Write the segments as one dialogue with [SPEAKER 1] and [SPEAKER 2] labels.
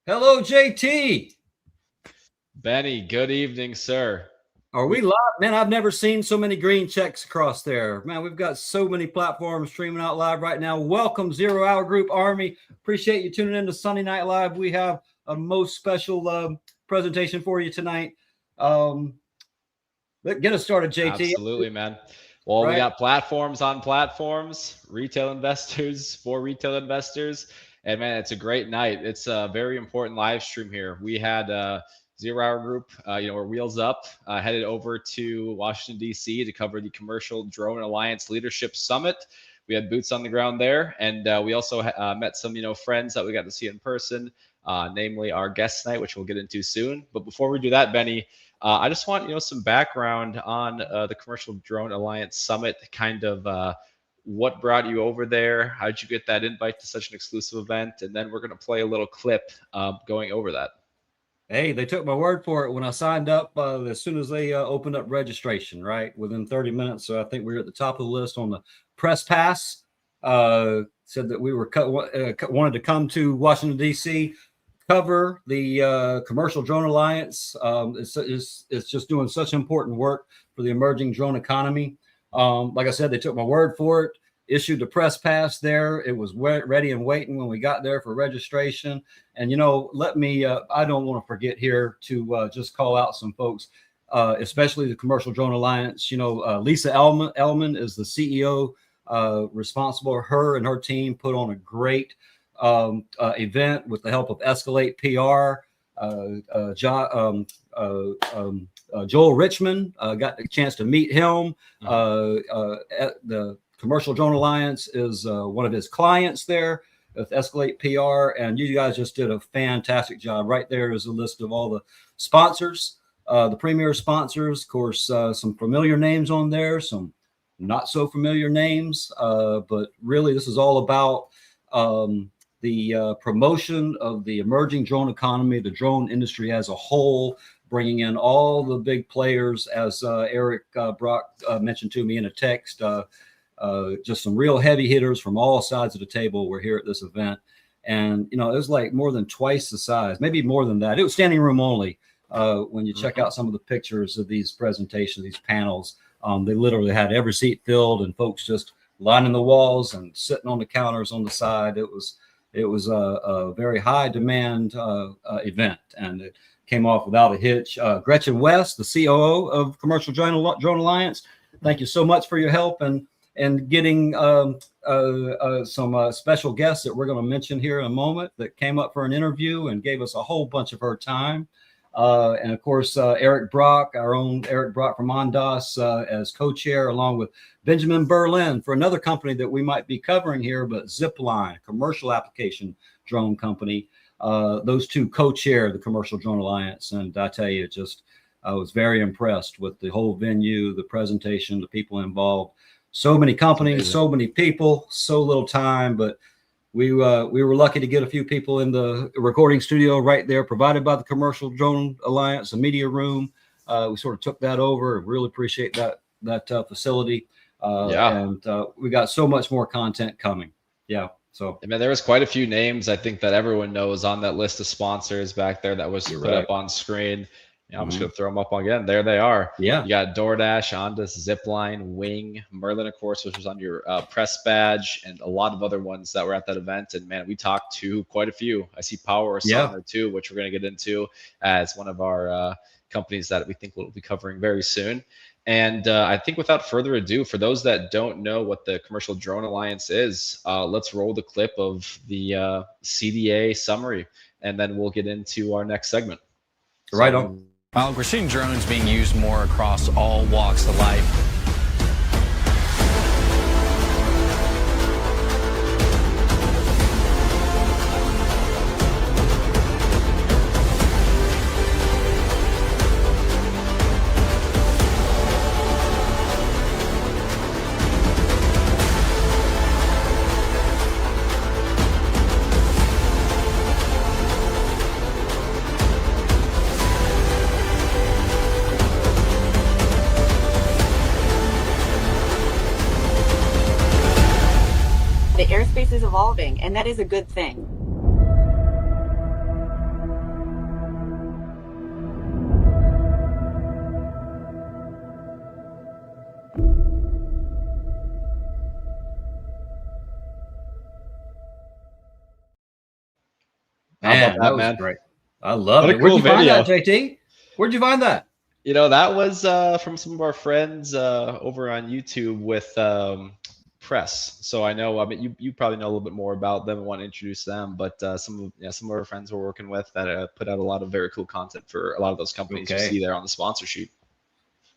[SPEAKER 1] Hello, JT.
[SPEAKER 2] Benny, good evening, sir.
[SPEAKER 1] Are we live? Man, I've never seen so many green checks across there. Man, we've got so many platforms streaming out live right now. Welcome, 0 Hour Group Army. Appreciate you tuning in to Sunday Night Live. We have a most special presentation for you tonight. Get us started, JT.
[SPEAKER 2] Absolutely, man. Well, right. We got platforms on platforms, retail investors for retail investors. And man, it's a great night. It's a very important live stream here. We had 0 Hour Group, we're wheels up, headed over to Washington, D.C. to cover the Commercial Drone Alliance Leadership Summit. We had boots on the ground there. And we also met some, friends that we got to see in person, namely our guest tonight, which we'll get into soon. But before we do that, Benny, I just want, some background on the Commercial Drone Alliance Summit, kind of what brought you over there? How did you get that invite to such an exclusive event? And then we're going to play a little clip going over that.
[SPEAKER 1] Hey, they took my word for it when I signed up as soon as they opened up registration, right? Within 30 minutes. So I think we were at the top of the list on the press pass. Said that we were wanted to come to Washington, D.C., cover the Commercial Drone Alliance. It's just doing such important work for the emerging drone economy. Like I said, they took my word for it, issued the press pass there. It was ready and waiting when we got there for registration. And, let me, I don't want to forget here to just call out some folks, especially the Commercial Drone Alliance. Lisa Ellman is the CEO responsible. Her and her team put on a great event with the help of Escalate PR. Joel Richmond, got a chance to meet him. The Commercial Drone Alliance is one of his clients there with Escalate PR, and you guys just did a fantastic job. Right there is a list of all the sponsors, the premier sponsors. Of course, some familiar names on there, some not so familiar names, but really this is all about the promotion of the emerging drone economy, the drone industry as a whole, bringing in all the big players, as Eric Brock mentioned to me in a text. Just some real heavy hitters from all sides of the table were here at this event. And, it was like more than twice the size, maybe more than that. It was standing room only. When you check out some of the pictures of these presentations, these panels, they literally had every seat filled and folks just lining the walls and sitting on the counters on the side. It was a very high demand event, and it came off without a hitch. Gretchen West, the COO of Commercial Drone Alliance, thank you so much for your help and getting some special guests that we're going to mention here in a moment that came up for an interview and gave us a whole bunch of her time. And of course, Eric Brock, our own Eric Brock from Ondas, as co-chair, along with Benjamin Berlin for another company that we might be covering here, but Zipline, commercial application drone company. Those two co-chair the Commercial Drone Alliance. And I tell you, I was very impressed with the whole venue, the presentation, the people involved. So many companies, so many people, so little time, but we were lucky to get a few people in the recording studio right there, provided by the Commercial Drone Alliance, a media room. We sort of took that over. Really appreciate that facility. And we got so much more content coming. Yeah. So,
[SPEAKER 2] I mean, there was quite a few names I think that everyone knows on that list of sponsors back there that was put up on screen. I'm just going to throw them up again. There they are.
[SPEAKER 1] Yeah.
[SPEAKER 2] You got DoorDash, Ondas, Zipline, Wing, Merlin, of course, which was on your press badge, and a lot of other ones that were at that event. And man, we talked to quite a few. I see Powerus on there too, which we're going to get into as one of our companies that we think we'll be covering very soon. And I think without further ado, for those that don't know what the Commercial Drone Alliance is, let's roll the clip of the CDA summary, and then we'll get into our next segment.
[SPEAKER 1] Right on.
[SPEAKER 3] Well, we're seeing drones being used more across all walks of life.
[SPEAKER 4] The airspace is evolving, and that is a good thing.
[SPEAKER 2] How about
[SPEAKER 1] Man, that was
[SPEAKER 2] man?
[SPEAKER 1] great. I love
[SPEAKER 2] What
[SPEAKER 1] it.
[SPEAKER 2] a
[SPEAKER 1] Where'd
[SPEAKER 2] cool
[SPEAKER 1] you find that,
[SPEAKER 2] video.
[SPEAKER 1] JT? Where'd you find that?
[SPEAKER 2] You know, that was from some of our friends over on YouTube with Press. So I know, I mean, you probably know a little bit more about them and want to introduce them, but some of our friends we're working with that put out a lot of very cool content for a lot of those companies you see there on the sponsor sheet.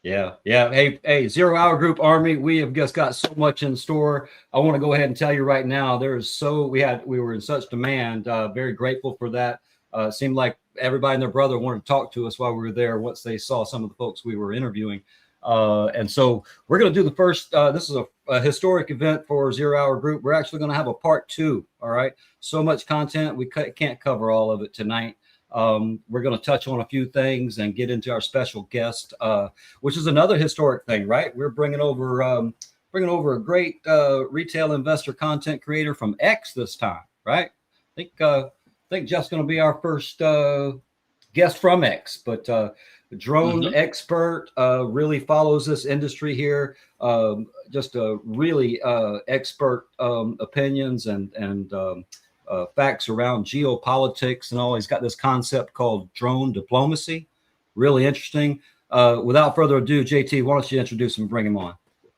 [SPEAKER 1] Yeah. Hey, 0 Hour Group Army, we have just got so much in store. I want to go ahead and tell you right now, we were in such demand. Very grateful for that. It seemed like everybody and their brother wanted to talk to us while we were there once they saw some of the folks we were interviewing. And so we're going to do the first, this is a historic event for 0 Hour Group. We're actually going to have a part 2. All right. So much content. We can't cover all of it tonight. We're going to touch on a few things and get into our special guest, which is another historic thing, right? We're bringing over a great retail investor content creator from X this time, right? I think Jeff's going to be our first guest from X, but drone expert, really follows this industry here. Just a really expert opinions and facts around geopolitics and all. He's got this concept called drone diplomacy. Really interesting. Without further ado, JT, why don't you introduce him and bring him on?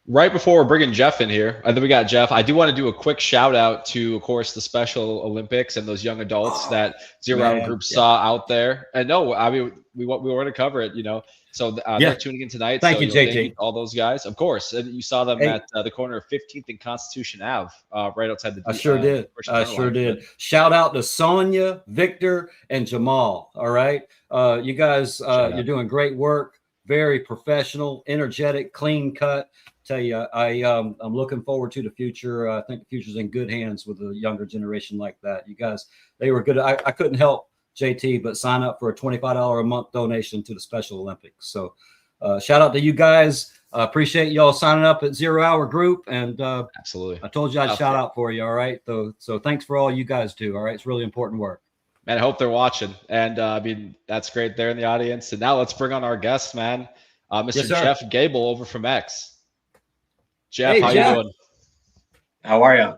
[SPEAKER 2] Right before we're bringing Jeff in here, I think we got Jeff. I do want to do a quick shout out to, of course, the Special Olympics and those young adults that 0 Hour Group saw out there. And no, I mean, we want to cover it, you know. So they're tuning in tonight.
[SPEAKER 1] Thank you, JT.
[SPEAKER 2] Thank you, all those guys, of course. And you saw them at the corner of 15th and Constitution Ave, right outside the.
[SPEAKER 1] I sure did. Shout out to Sonia, Victor, and Jamal. All right, you guys, you're doing great work. Very professional, energetic, clean cut. Tell you, I'm looking forward to the future. I think the future's in good hands with a younger generation like that. You guys, they were good. I couldn't help JT but sign up for a $25 a month donation to the Special Olympics. So shout out to you guys. Appreciate y'all signing up at 0 Hour Group. And
[SPEAKER 2] absolutely,
[SPEAKER 1] I told you I'd shout out for you. All right. So thanks for all you guys do. All right. It's really important work.
[SPEAKER 2] Man, I hope they're watching. And I mean, that's great there in the audience. And now let's bring on our guest, man, Mr. Jeff Gabel over from X. Jeff,
[SPEAKER 1] hey,
[SPEAKER 2] how you doing?
[SPEAKER 5] How are you?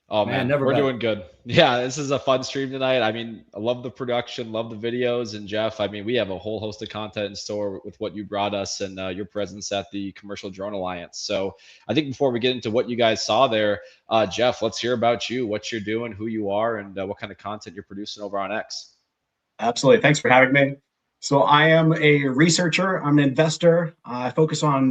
[SPEAKER 2] Oh man, we're doing good. Yeah, this is a fun stream tonight. I mean, I love the production, love the videos, and Jeff, I mean, we have a whole host of content in store with what you brought us and your presence at the Commercial Drone Alliance. So I think before we get into what you guys saw there, Jeff, let's hear about you, what you're doing, who you are, and what kind of content you're producing over on X.
[SPEAKER 5] Absolutely. Thanks for having me. So I am a researcher. I'm an investor. I focus on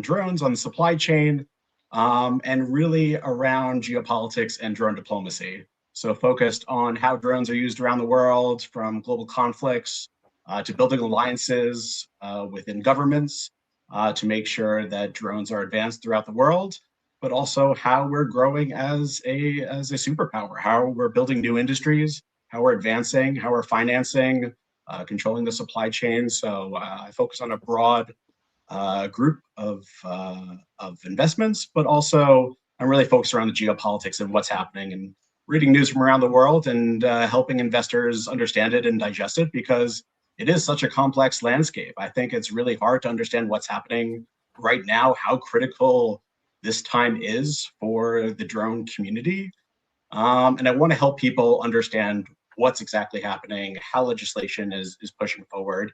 [SPEAKER 5] drones, on the supply chain, and really around geopolitics and drone diplomacy. So focused on how drones are used around the world, from global conflicts to building alliances within governments to make sure that drones are advanced throughout the world, but also how we're growing as a superpower, how we're building new industries, how we're advancing, how we're financing, controlling the supply chain. So I focus on a broad group of investments, but also I'm really focused around the geopolitics and what's happening and reading news from around the world and helping investors understand it and digest it, because it is such a complex landscape. I think it's really hard to understand what's happening right now, how critical this time is for the drone community. And I want to help people understand what's exactly happening, how legislation is pushing forward.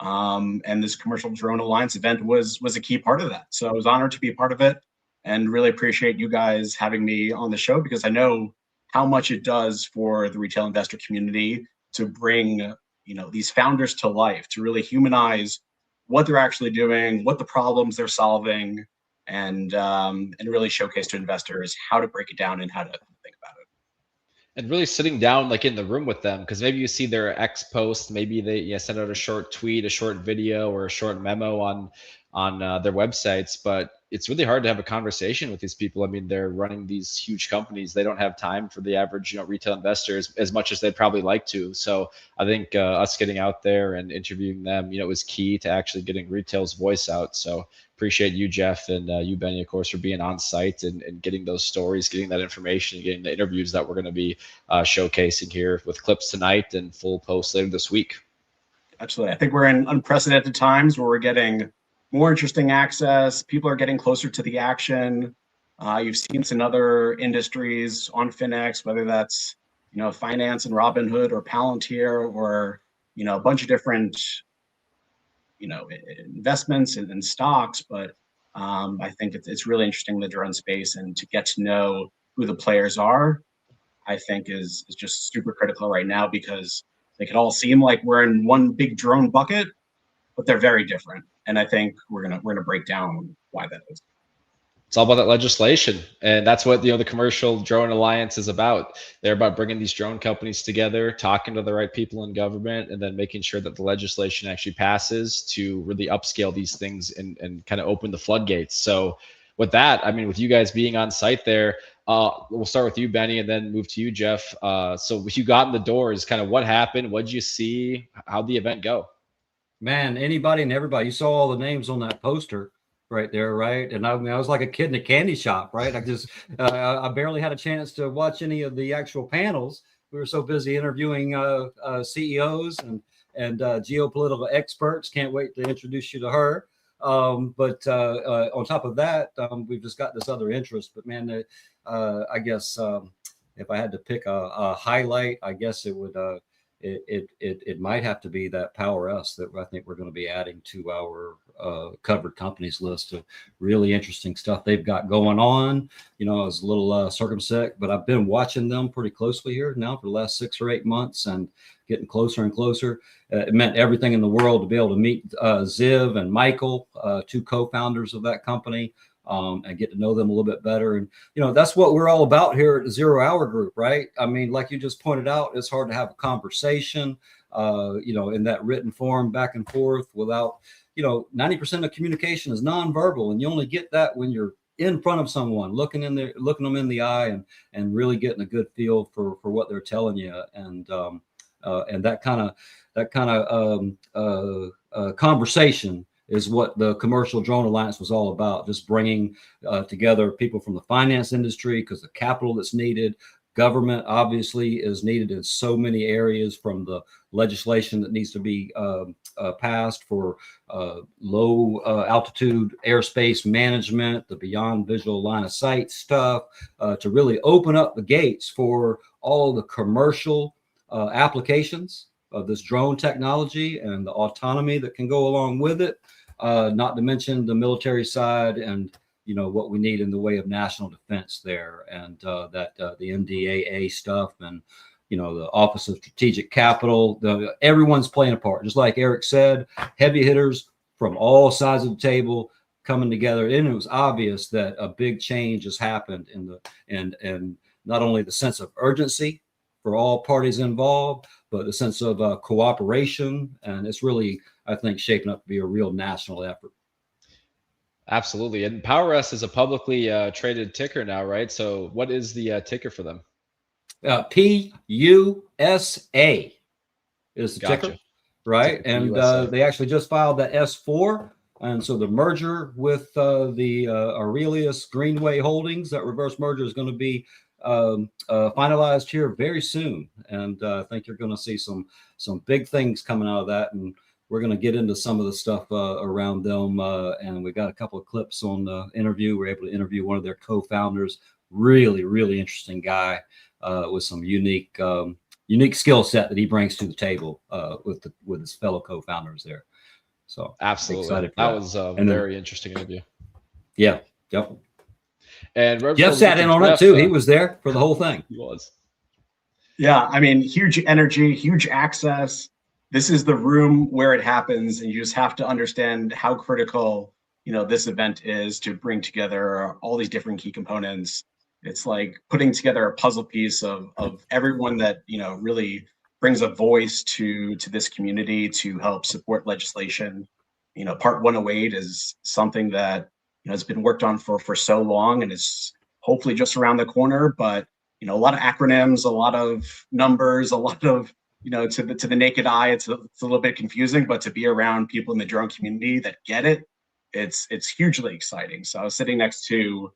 [SPEAKER 5] And this Commercial Drone Alliance event was a key part of that. So I was honored to be a part of it and really appreciate you guys having me on the show, because I know how much it does for the retail investor community to bring, these founders to life, to really humanize what they're actually doing, what the problems they're solving, and really showcase to investors how to break it down and how to think about it.
[SPEAKER 2] And really sitting down like in the room with them, because maybe you see their X post, maybe they send out a short tweet, a short video, or a short memo on their websites, but it's really hard to have a conversation with these people. I mean, they're running these huge companies. They don't have time for the average retail investors as much as they'd probably like to. So I think us getting out there and interviewing them, was key to actually getting retail's voice out. So appreciate you, Jeff, and you, Benny, of course, for being on site and getting those stories, getting that information, getting the interviews that we're going to be showcasing here with clips tonight and full posts later this week.
[SPEAKER 5] Absolutely. I think we're in unprecedented times where we're getting more interesting access. People are getting closer to the action. You've seen some other industries on Finex, whether that's, finance and Robinhood or Palantir or, a bunch of different, investments and stocks. But I think it's really interesting in the drone space, and to get to know who the players are, I think is just super critical right now, because they could all seem like we're in one big drone bucket, but they're very different. And I think we're gonna break down why that is.
[SPEAKER 2] It's all about that legislation, and that's what the Commercial Drone Alliance is about. They're about bringing these drone companies together, talking to the right people in government, and then making sure that the legislation actually passes to really upscale these things and kind of open the floodgates. So with that, I mean, with you guys being on site there, we'll start with you, Benny, and then move to you, Jeff. So when you got in the doors, kind of what happened? What did you see? How'd the event go?
[SPEAKER 1] Man, anybody and everybody. You saw all the names on that poster right there, right? And I mean, I was like a kid in a candy shop, right? I just, I barely had a chance to watch any of the actual panels. We were so busy interviewing CEOs and geopolitical experts. Can't wait to introduce you to her. But on top of that, we've just got this other interest. But man, I guess if I had to pick a highlight, I guess it would. It might have to be that Powerus that I think we're going to be adding to our covered companies list of really interesting stuff they've got going on. I was a little circumspect, but I've been watching them pretty closely here now for the last 6 or 8 months and getting closer and closer. It meant everything in the world to be able to meet Ziv and Michael, 2 co-founders of that company. And get to know them a little bit better. And, that's what we're all about here at the 0 Hour Group, right? I mean, like you just pointed out, it's hard to have a conversation, in that written form back and forth without, 90% of communication is nonverbal. And you only get that when you're in front of someone, looking them in the eye and really getting a good feel for what they're telling you. And that kind of conversation is what the Commercial Drone Alliance was all about, just bringing together people from the finance industry, because the capital that's needed. Government obviously is needed in so many areas, from the legislation that needs to be passed for low altitude airspace management, the beyond visual line of sight stuff, to really open up the gates for all the commercial applications of this drone technology and the autonomy that can go along with it. Not to mention the military side and what we need in the way of national defense there, and the NDAA stuff, and the Office of Strategic Capital. Everyone's playing a part, just like Eric said. Heavy hitters from all sides of the table coming together, and it was obvious that a big change has happened in not only the sense of urgency for all parties involved, but the sense of cooperation, and it's really, I think, shaping up to be a real national effort.
[SPEAKER 2] Absolutely. And Powerus is a publicly traded ticker now, right? So what is the ticker for them?
[SPEAKER 1] PUSA is the ticker, right? And they actually just filed that S4. And so the merger with the Aurelius Greenway Holdings, that reverse merger, is going to be finalized here very soon. And I think you're going to see some big things coming out of that. And we're going to get into some of the stuff around them. And we got a couple of clips on the interview. We're able to interview one of their co-founders. Really, really interesting guy with some unique skill set that he brings to the table with his fellow co-founders there. So
[SPEAKER 2] absolutely, that was a very interesting interview.
[SPEAKER 1] Yeah, yep.
[SPEAKER 2] And
[SPEAKER 1] Jeff sat in on it too. He was there for the whole thing.
[SPEAKER 2] He was.
[SPEAKER 5] Yeah, I mean, huge energy, huge access. This is the room where it happens, and you just have to understand how critical, this event is to bring together all these different key components. It's like putting together a puzzle piece of everyone that, really brings a voice to this community to help support legislation. Part 108 is something that, has been worked on for so long, and it's hopefully just around the corner, but, a lot of acronyms, a lot of numbers, a lot of, to the naked eye, it's a little bit confusing, but to be around people in the drone community that get it, it's hugely exciting. So I was sitting next to,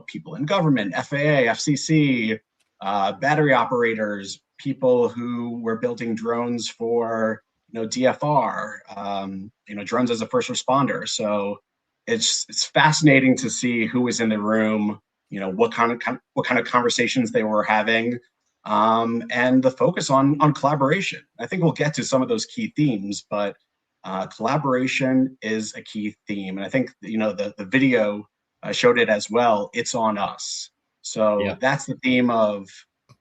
[SPEAKER 5] people in government, FAA, FCC, battery operators, people who were building drones for, DFR, drones as a first responder. So it's fascinating to see who was in the room, what kind of conversations they were having, and the focus on collaboration. I think we'll get to some of those key themes, but collaboration is a key theme, and I think the video showed it as well. It's on us. So that's the theme of,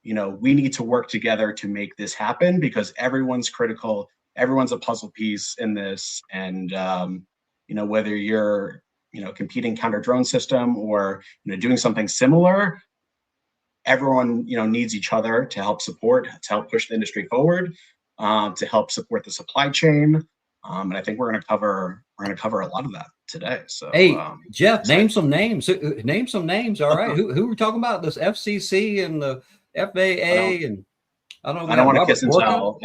[SPEAKER 5] we need to work together to make this happen, because everyone's critical, everyone's a puzzle piece in this, and whether you're competing counter drone system or doing something similar, everyone needs each other to help support, to help push the industry forward, to help support the supply chain. And I think we're going to cover a lot of that today. So,
[SPEAKER 1] hey, Jeff, name some names. Name some names. All right, who we're talking about? This FCC and the FAA, and I don't
[SPEAKER 5] want to kiss and tell.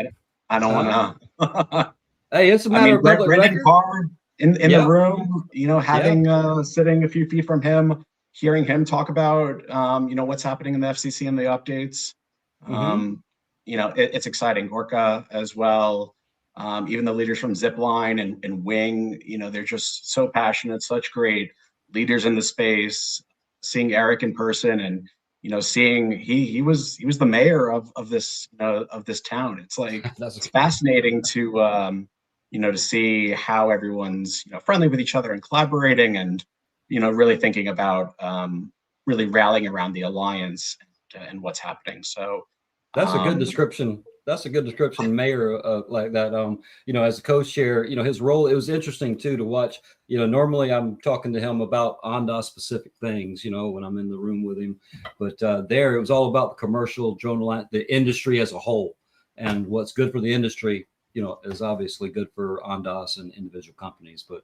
[SPEAKER 5] I don't want to.
[SPEAKER 1] Hey, it's a matter of public
[SPEAKER 5] Brendan
[SPEAKER 1] record.
[SPEAKER 5] Carr in the room, having sitting a few feet from him, hearing him talk about what's happening in the FCC and the updates. It's exciting. Gorka as well. Even the leaders from Zipline and Wing, they're just so passionate, such great leaders in the space. Seeing Eric in person, and seeing he was the mayor of this town. It's like it's fascinating to to see how everyone's friendly with each other and collaborating, and really thinking about really rallying around the alliance and what's happening. So
[SPEAKER 1] that's a good description. That's a good description, Mayor, like that. As a co-chair, his role. It was interesting too to watch. Normally I'm talking to him about Ondas specific things, when I'm in the room with him, but there it was all about the commercial drone, the industry as a whole, and what's good for the industry, is obviously good for Ondas and individual companies. But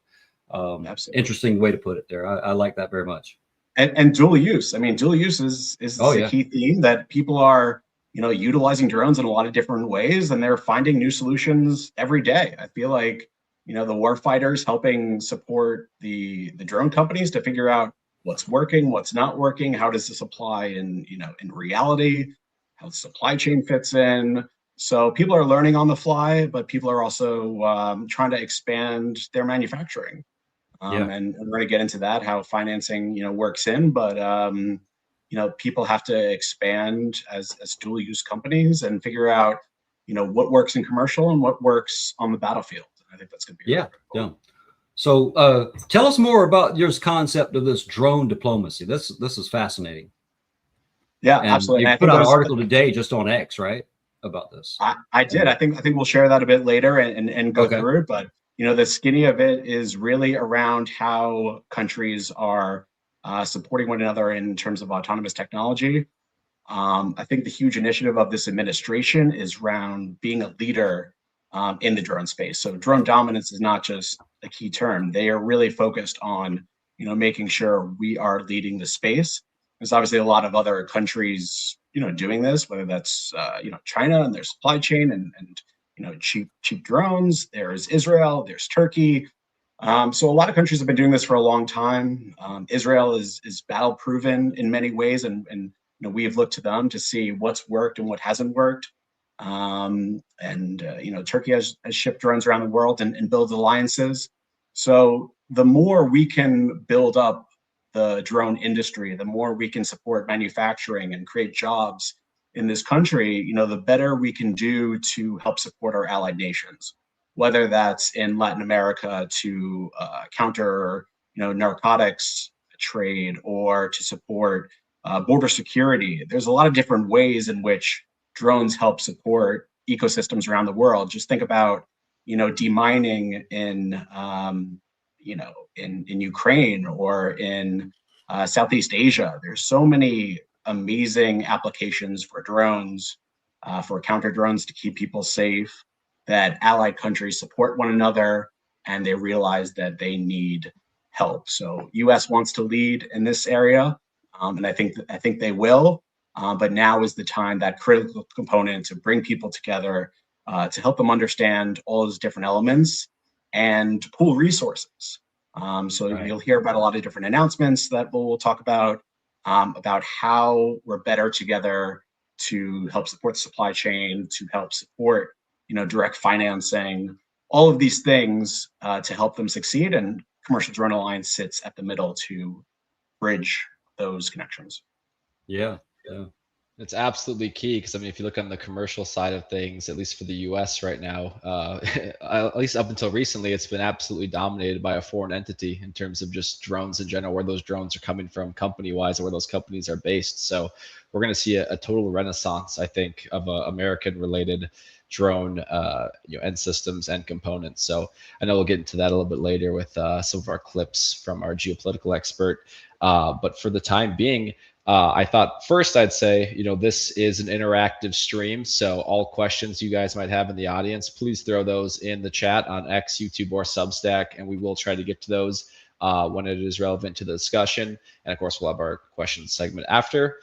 [SPEAKER 1] interesting way to put it there. I like that very much.
[SPEAKER 5] And dual use. I mean, dual use is a key theme that people are utilizing drones in a lot of different ways, and they're finding new solutions every day. I feel like, the warfighters helping support the drone companies to figure out what's working, what's not working, how does this apply in reality, how the supply chain fits in. So people are learning on the fly, but people are also trying to expand their manufacturing. And we're going to get into that, how financing, works in, but people have to expand as dual use companies and figure out, what works in commercial and what works on the battlefield. I think that's going to be really cool.
[SPEAKER 1] So tell us more about your concept of this drone diplomacy. This is fascinating.
[SPEAKER 5] Yeah, absolutely.
[SPEAKER 1] You put out an article today just on X, right, about this?
[SPEAKER 5] I did. I think we'll share that a bit later and go through it. But the skinny of it is really around how countries are supporting one another in terms of autonomous technology. I think the huge initiative of this administration is around being a leader in the drone space. So drone dominance is not just a key term. They are really focused on, making sure we are leading the space. There's obviously a lot of other countries, doing this, whether that's, China and their supply chain and cheap drones. There's Israel, there's Turkey. So a lot of countries have been doing this for a long time. Israel is battle proven in many ways, and we have looked to them to see what's worked and what hasn't worked. Turkey has shipped drones around the world and builds alliances. So the more we can build up the drone industry, the more we can support manufacturing and create jobs in this country, the better we can do to help support our allied nations, whether that's in Latin America to counter, narcotics trade, or to support border security. There's a lot of different ways in which drones help support ecosystems around the world. Just think about, demining in Ukraine or in Southeast Asia. There's so many amazing applications for drones, for counter drones to keep people safe, that allied countries support one another and they realize that they need help. So US wants to lead in this area, and I think they will. But now is the time, that critical component, to bring people together, to help them understand all those different elements and pool resources. So
[SPEAKER 1] Right.
[SPEAKER 5] you'll hear about a lot of different announcements that we'll talk about how we're better together to help support the supply chain, to help support, direct financing, all of these things to help them succeed. And Commercial Drone Alliance sits at the middle to bridge those connections.
[SPEAKER 1] Yeah. Yeah.
[SPEAKER 2] It's absolutely key because I mean, if you look on the commercial side of things, at least for the U.S. right now, at least up until recently, it's been absolutely dominated by a foreign entity in terms of just drones in general, where those drones are coming from company-wise, or where those companies are based. So we're going to see a total renaissance, I think, of American-related drone, end systems and components. So I know we'll get into that a little bit later with some of our clips from our geopolitical expert. But for the time being, I thought first I'd say, this is an interactive stream. So all questions you guys might have in the audience, please throw those in the chat on X, YouTube, or Substack, and we will try to get to those when it is relevant to the discussion. And of course, we'll have our questions segment after.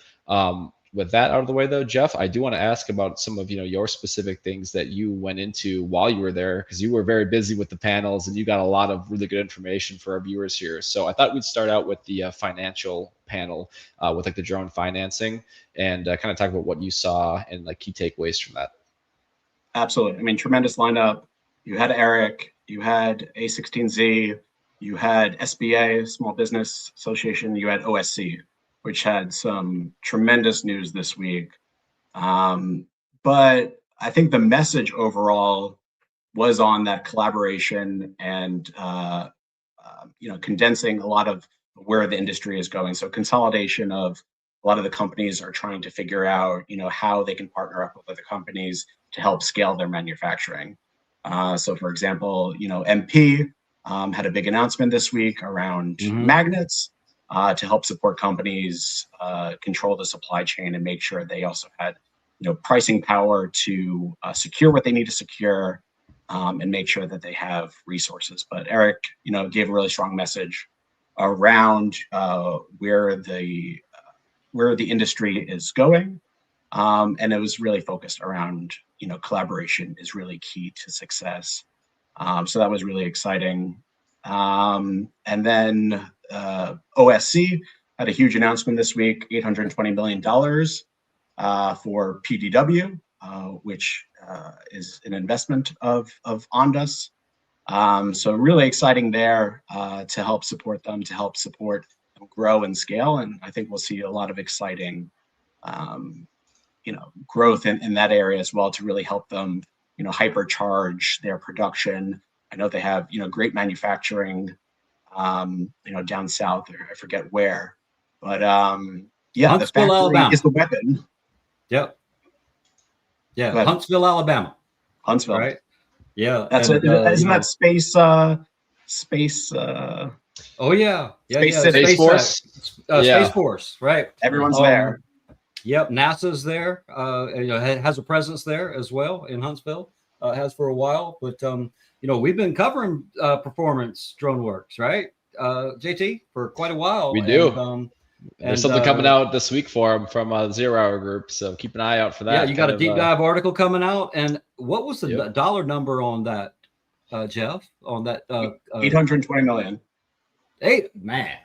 [SPEAKER 2] With that out of the way, though, Jeff, I do want to ask about some of your specific things that you went into while you were there, because you were very busy with the panels and you got a lot of really good information for our viewers here. So I thought we'd start out with the financial panel with like the drone financing and kind of talk about what you saw and like key takeaways from that.
[SPEAKER 5] Absolutely. I mean, tremendous lineup. You had Eric, you had A16Z, you had SBA, Small Business Association, you had OSC, which had some tremendous news this week. But I think the message overall was on that collaboration and, condensing a lot of where the industry is going. So consolidation of a lot of the companies are trying to figure out, how they can partner up with other companies to help scale their manufacturing. So for example, MP had a big announcement this week around magnets. To help support companies control the supply chain and make sure they also had, pricing power to secure what they need to secure and make sure that they have resources. But Eric, gave a really strong message around where the industry is going, and it was really focused around, collaboration is really key to success. So that was really exciting. And then OSC had a huge announcement this week, $820 million for PDW, which is an investment of Ondas. So really exciting there to help support them, to help support them grow and scale. And I think we'll see a lot of exciting, growth in that area as well to really help them, hypercharge their production. I know they have, great manufacturing, down south, or I forget where, but yeah,
[SPEAKER 1] Huntsville,
[SPEAKER 5] the factory
[SPEAKER 1] Alabama
[SPEAKER 5] is the weapon.
[SPEAKER 1] Yep. Yeah, Huntsville, Alabama.
[SPEAKER 5] Huntsville,
[SPEAKER 1] right? Yeah,
[SPEAKER 5] that's
[SPEAKER 1] and,
[SPEAKER 5] it. Isn't that space? Space.
[SPEAKER 1] Oh yeah,
[SPEAKER 5] Space City.
[SPEAKER 2] Space Force.
[SPEAKER 1] Space Force, right?
[SPEAKER 5] Everyone's there.
[SPEAKER 1] Yep, NASA's there. Has a presence there as well in Huntsville. Has for a while, but we've been covering performance drone works, right, JT, for quite a while.
[SPEAKER 2] We do.
[SPEAKER 1] And,
[SPEAKER 2] there's something coming out this week for them from 0 Hour Group, so keep an eye out for that.
[SPEAKER 1] Yeah, you got a deep dive article coming out. And what was the dollar number on that, Jeff? On that
[SPEAKER 5] 820 million.
[SPEAKER 1] Man,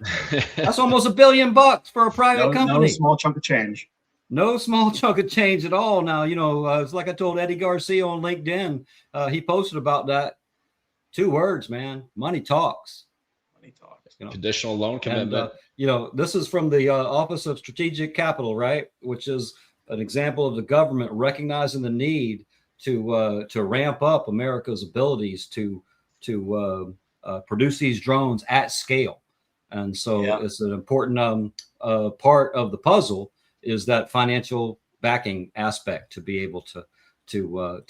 [SPEAKER 1] that's almost $1 billion for a private company.
[SPEAKER 5] No small chunk of change.
[SPEAKER 1] No small chunk of change at all. Now, it's like I told Eddie Garcia on LinkedIn. He posted about that. 2 words, man. Money talks.
[SPEAKER 5] Money talks.
[SPEAKER 2] Conditional loan commitment.
[SPEAKER 1] And, this is from the Office of Strategic Capital, right? Which is an example of the government recognizing the need to ramp up America's abilities to produce these drones at scale. And so it's an important part of the puzzle is that financial backing aspect to be able to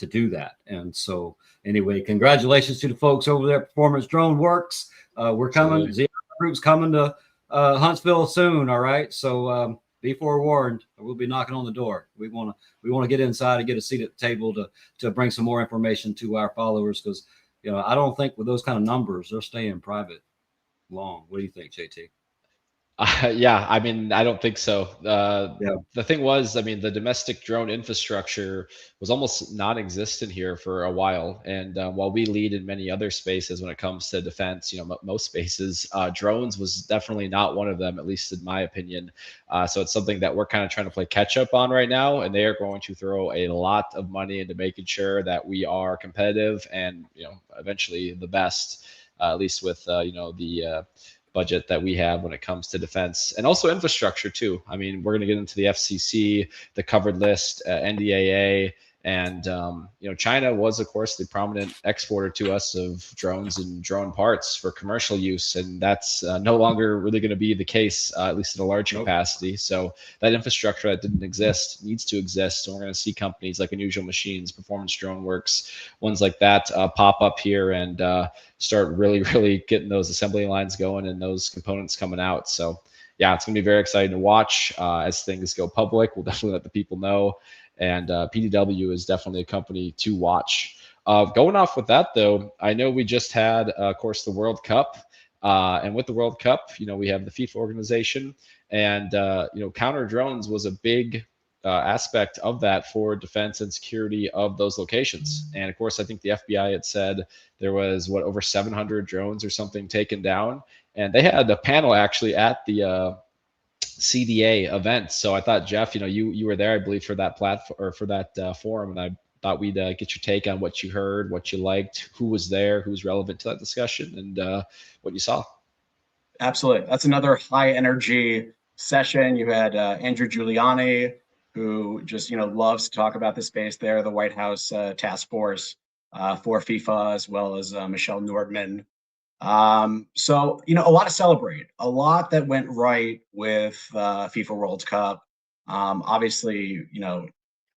[SPEAKER 1] do that. And so anyway, congratulations to the folks over there at Performance Drone Works. We're coming. Ziv Group's coming to Huntsville soon. All right. So be forewarned. We'll be knocking on the door. We want to get inside and get a seat at the table to bring some more information to our followers, because I don't think with those kind of numbers they're staying private long. What do you think, JT?
[SPEAKER 2] Yeah, I mean, I don't think so.
[SPEAKER 1] Yeah.
[SPEAKER 2] The thing was, I mean, the domestic drone infrastructure was almost non-existent here for a while. And while we lead in many other spaces when it comes to defense, most spaces, drones was definitely not one of them, at least in my opinion. So it's something that we're kind of trying to play catch up on right now, and they are going to throw a lot of money into making sure that we are competitive and eventually the best, at least with the budget that we have when it comes to defense and also infrastructure too. I mean, we're going to get into the FCC, the covered list, NDAA, and China was, of course, the prominent exporter to us of drones and drone parts for commercial use, and that's no longer really going to be the case, at least in a large capacity. So that infrastructure that didn't exist needs to exist, and we're going to see companies like Unusual Machines, Performance Drone Works, ones like that pop up here and start really getting those assembly lines going and those components coming out. So yeah, it's going to be very exciting to watch as things go public. We'll definitely let the people know. And PDW is definitely a company to watch. Going off with that, though, I know we just had, of course, the World Cup. And with the World Cup, we have the FIFA organization. And, counter drones was a big aspect of that for defense and security of those locations. And, of course, I think the FBI had said there was, over 700 drones or something taken down. And they had a panel actually at the CDA event. So I thought, Jeff, you were there, I believe, for that platform or for that forum, and I thought we'd get your take on what you heard, what you liked, who was there, who was relevant to that discussion, and what you saw.
[SPEAKER 5] Absolutely, that's another high energy session. You had Andrew Giuliani, who just loves to talk about the space there, the White House task force for FIFA, as well as Michelle Nordman. So, a lot to celebrate, a lot that went right with FIFA World Cup. Obviously,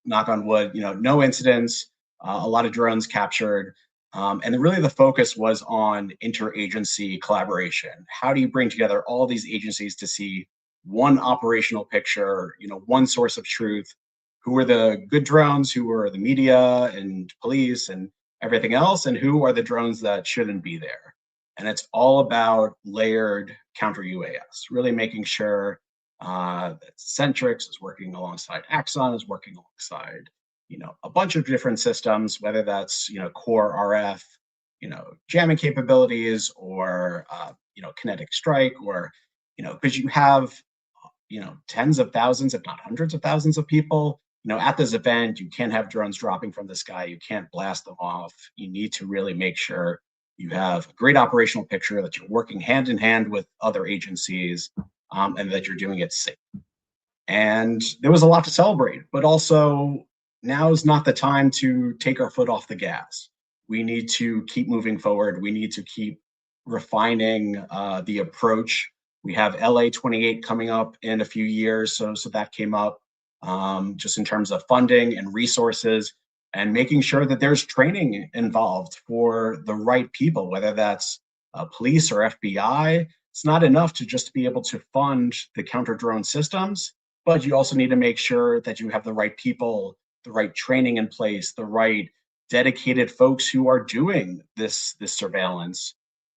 [SPEAKER 5] knock on wood, no incidents, a lot of drones captured. And really the focus was on interagency collaboration. How do you bring together all these agencies to see one operational picture, one source of truth? Who are the good drones? Who are the media and police and everything else? And who are the drones that shouldn't be there? And it's all about layered counter-UAS, really making sure that Centrix is working alongside Axon, is working alongside, a bunch of different systems, whether that's, core RF, jamming capabilities, or, kinetic strike, or, because you have, tens of thousands, if not hundreds of thousands of people, at this event. You can't have drones dropping from the sky. You can't blast them off. You need to really make sure you have a great operational picture, that you're working hand in hand with other agencies, and that you're doing it safe. And there was a lot to celebrate, but also now is not the time to take our foot off the gas. We need to keep moving forward. We need to keep refining the approach. We have LA 28 coming up in a few years, so that came up just in terms of funding and resources, and making sure that there's training involved for the right people, whether that's police or FBI. It's not enough to just be able to fund the counter-drone systems, but you also need to make sure that you have the right people, the right training in place, the right dedicated folks who are doing this surveillance.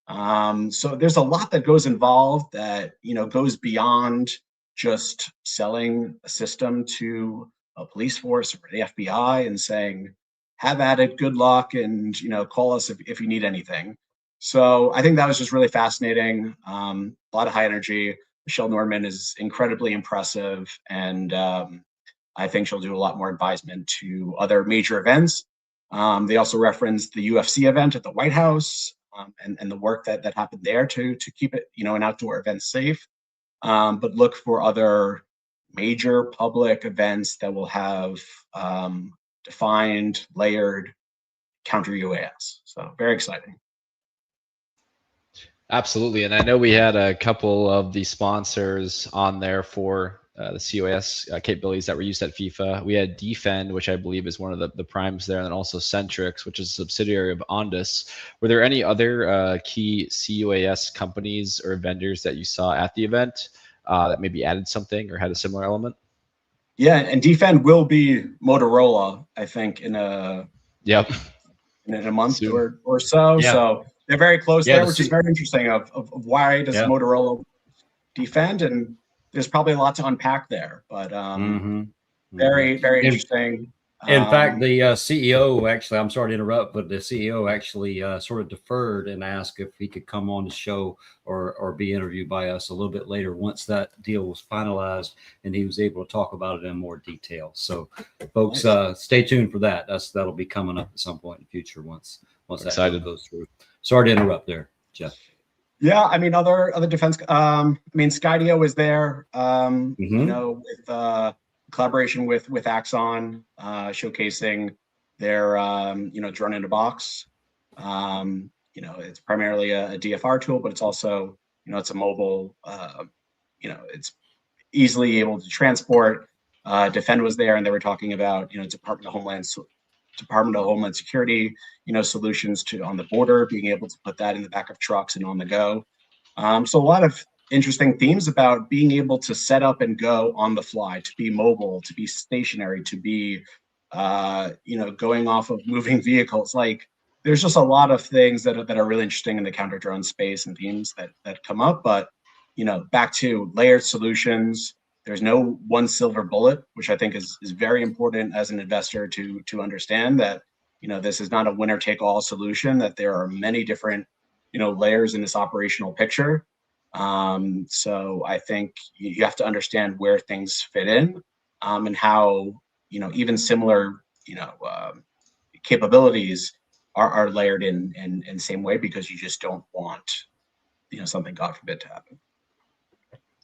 [SPEAKER 5] So there's a lot that goes involved that goes beyond just selling a system to a police force or the FBI and saying, have at it, good luck, and call us if you need anything. So I think that was just really fascinating. A lot of high energy. Michelle Nordman is incredibly impressive, and I think she'll do a lot more advisement to other major events. They also referenced the UFC event at the White House, and the work that happened there to keep it, an outdoor event safe. But look for other major public events that will have defined, layered counter-UAS. So very exciting.
[SPEAKER 2] Absolutely. And I know we had a couple of the sponsors on there for the COS capabilities that were used at FIFA. We had Defend, which I believe is one of the primes there, and then also Centrix, which is a subsidiary of Ondas. Were there any other key COAS companies or vendors that you saw at the event that maybe added something or had a similar element?
[SPEAKER 5] Yeah, and Defend will be Motorola, I think, in a month
[SPEAKER 2] Soon.
[SPEAKER 5] or so.
[SPEAKER 1] Yeah.
[SPEAKER 5] So they're very close there, which is very interesting. Of why does Motorola defend, and there's probably a lot to unpack there. But very, very interesting.
[SPEAKER 1] In fact, the CEO actually, I'm sorry to interrupt, but the CEO actually sort of deferred and asked if he could come on the show or be interviewed by us a little bit later once that deal was finalized and he was able to talk about it in more detail. So, folks, stay tuned for that. That'll be coming up at some point in the future once that deal goes through. Sorry to interrupt there, Jeff.
[SPEAKER 5] Yeah, I mean, other defense. I mean, Skydio was there. You know, with collaboration with Axon, showcasing their you know, drone in a box. You know, it's primarily a DFR tool, but it's also, you know, it's a mobile. You know, it's easily able to transport. Defend was there, and they were talking about, you know, Department of Homeland Security, you know, solutions to on the border, being able to put that in the back of trucks and on the go. So a lot of interesting themes about being able to set up and go on the fly, to be mobile, to be stationary, to be, you know, going off of moving vehicles. Like, there's just a lot of things that are really interesting in the counter drone space and themes that come up. But, you know, back to layered solutions. There's no one silver bullet, which I think is very important as an investor to understand that, you know, this is not a winner take all solution, that there are many different, you know, layers in this operational picture. So I think you have to understand where things fit in, and how, you know, even similar, you know, capabilities are layered in the same way, because you just don't want, you know, something, God forbid, to happen.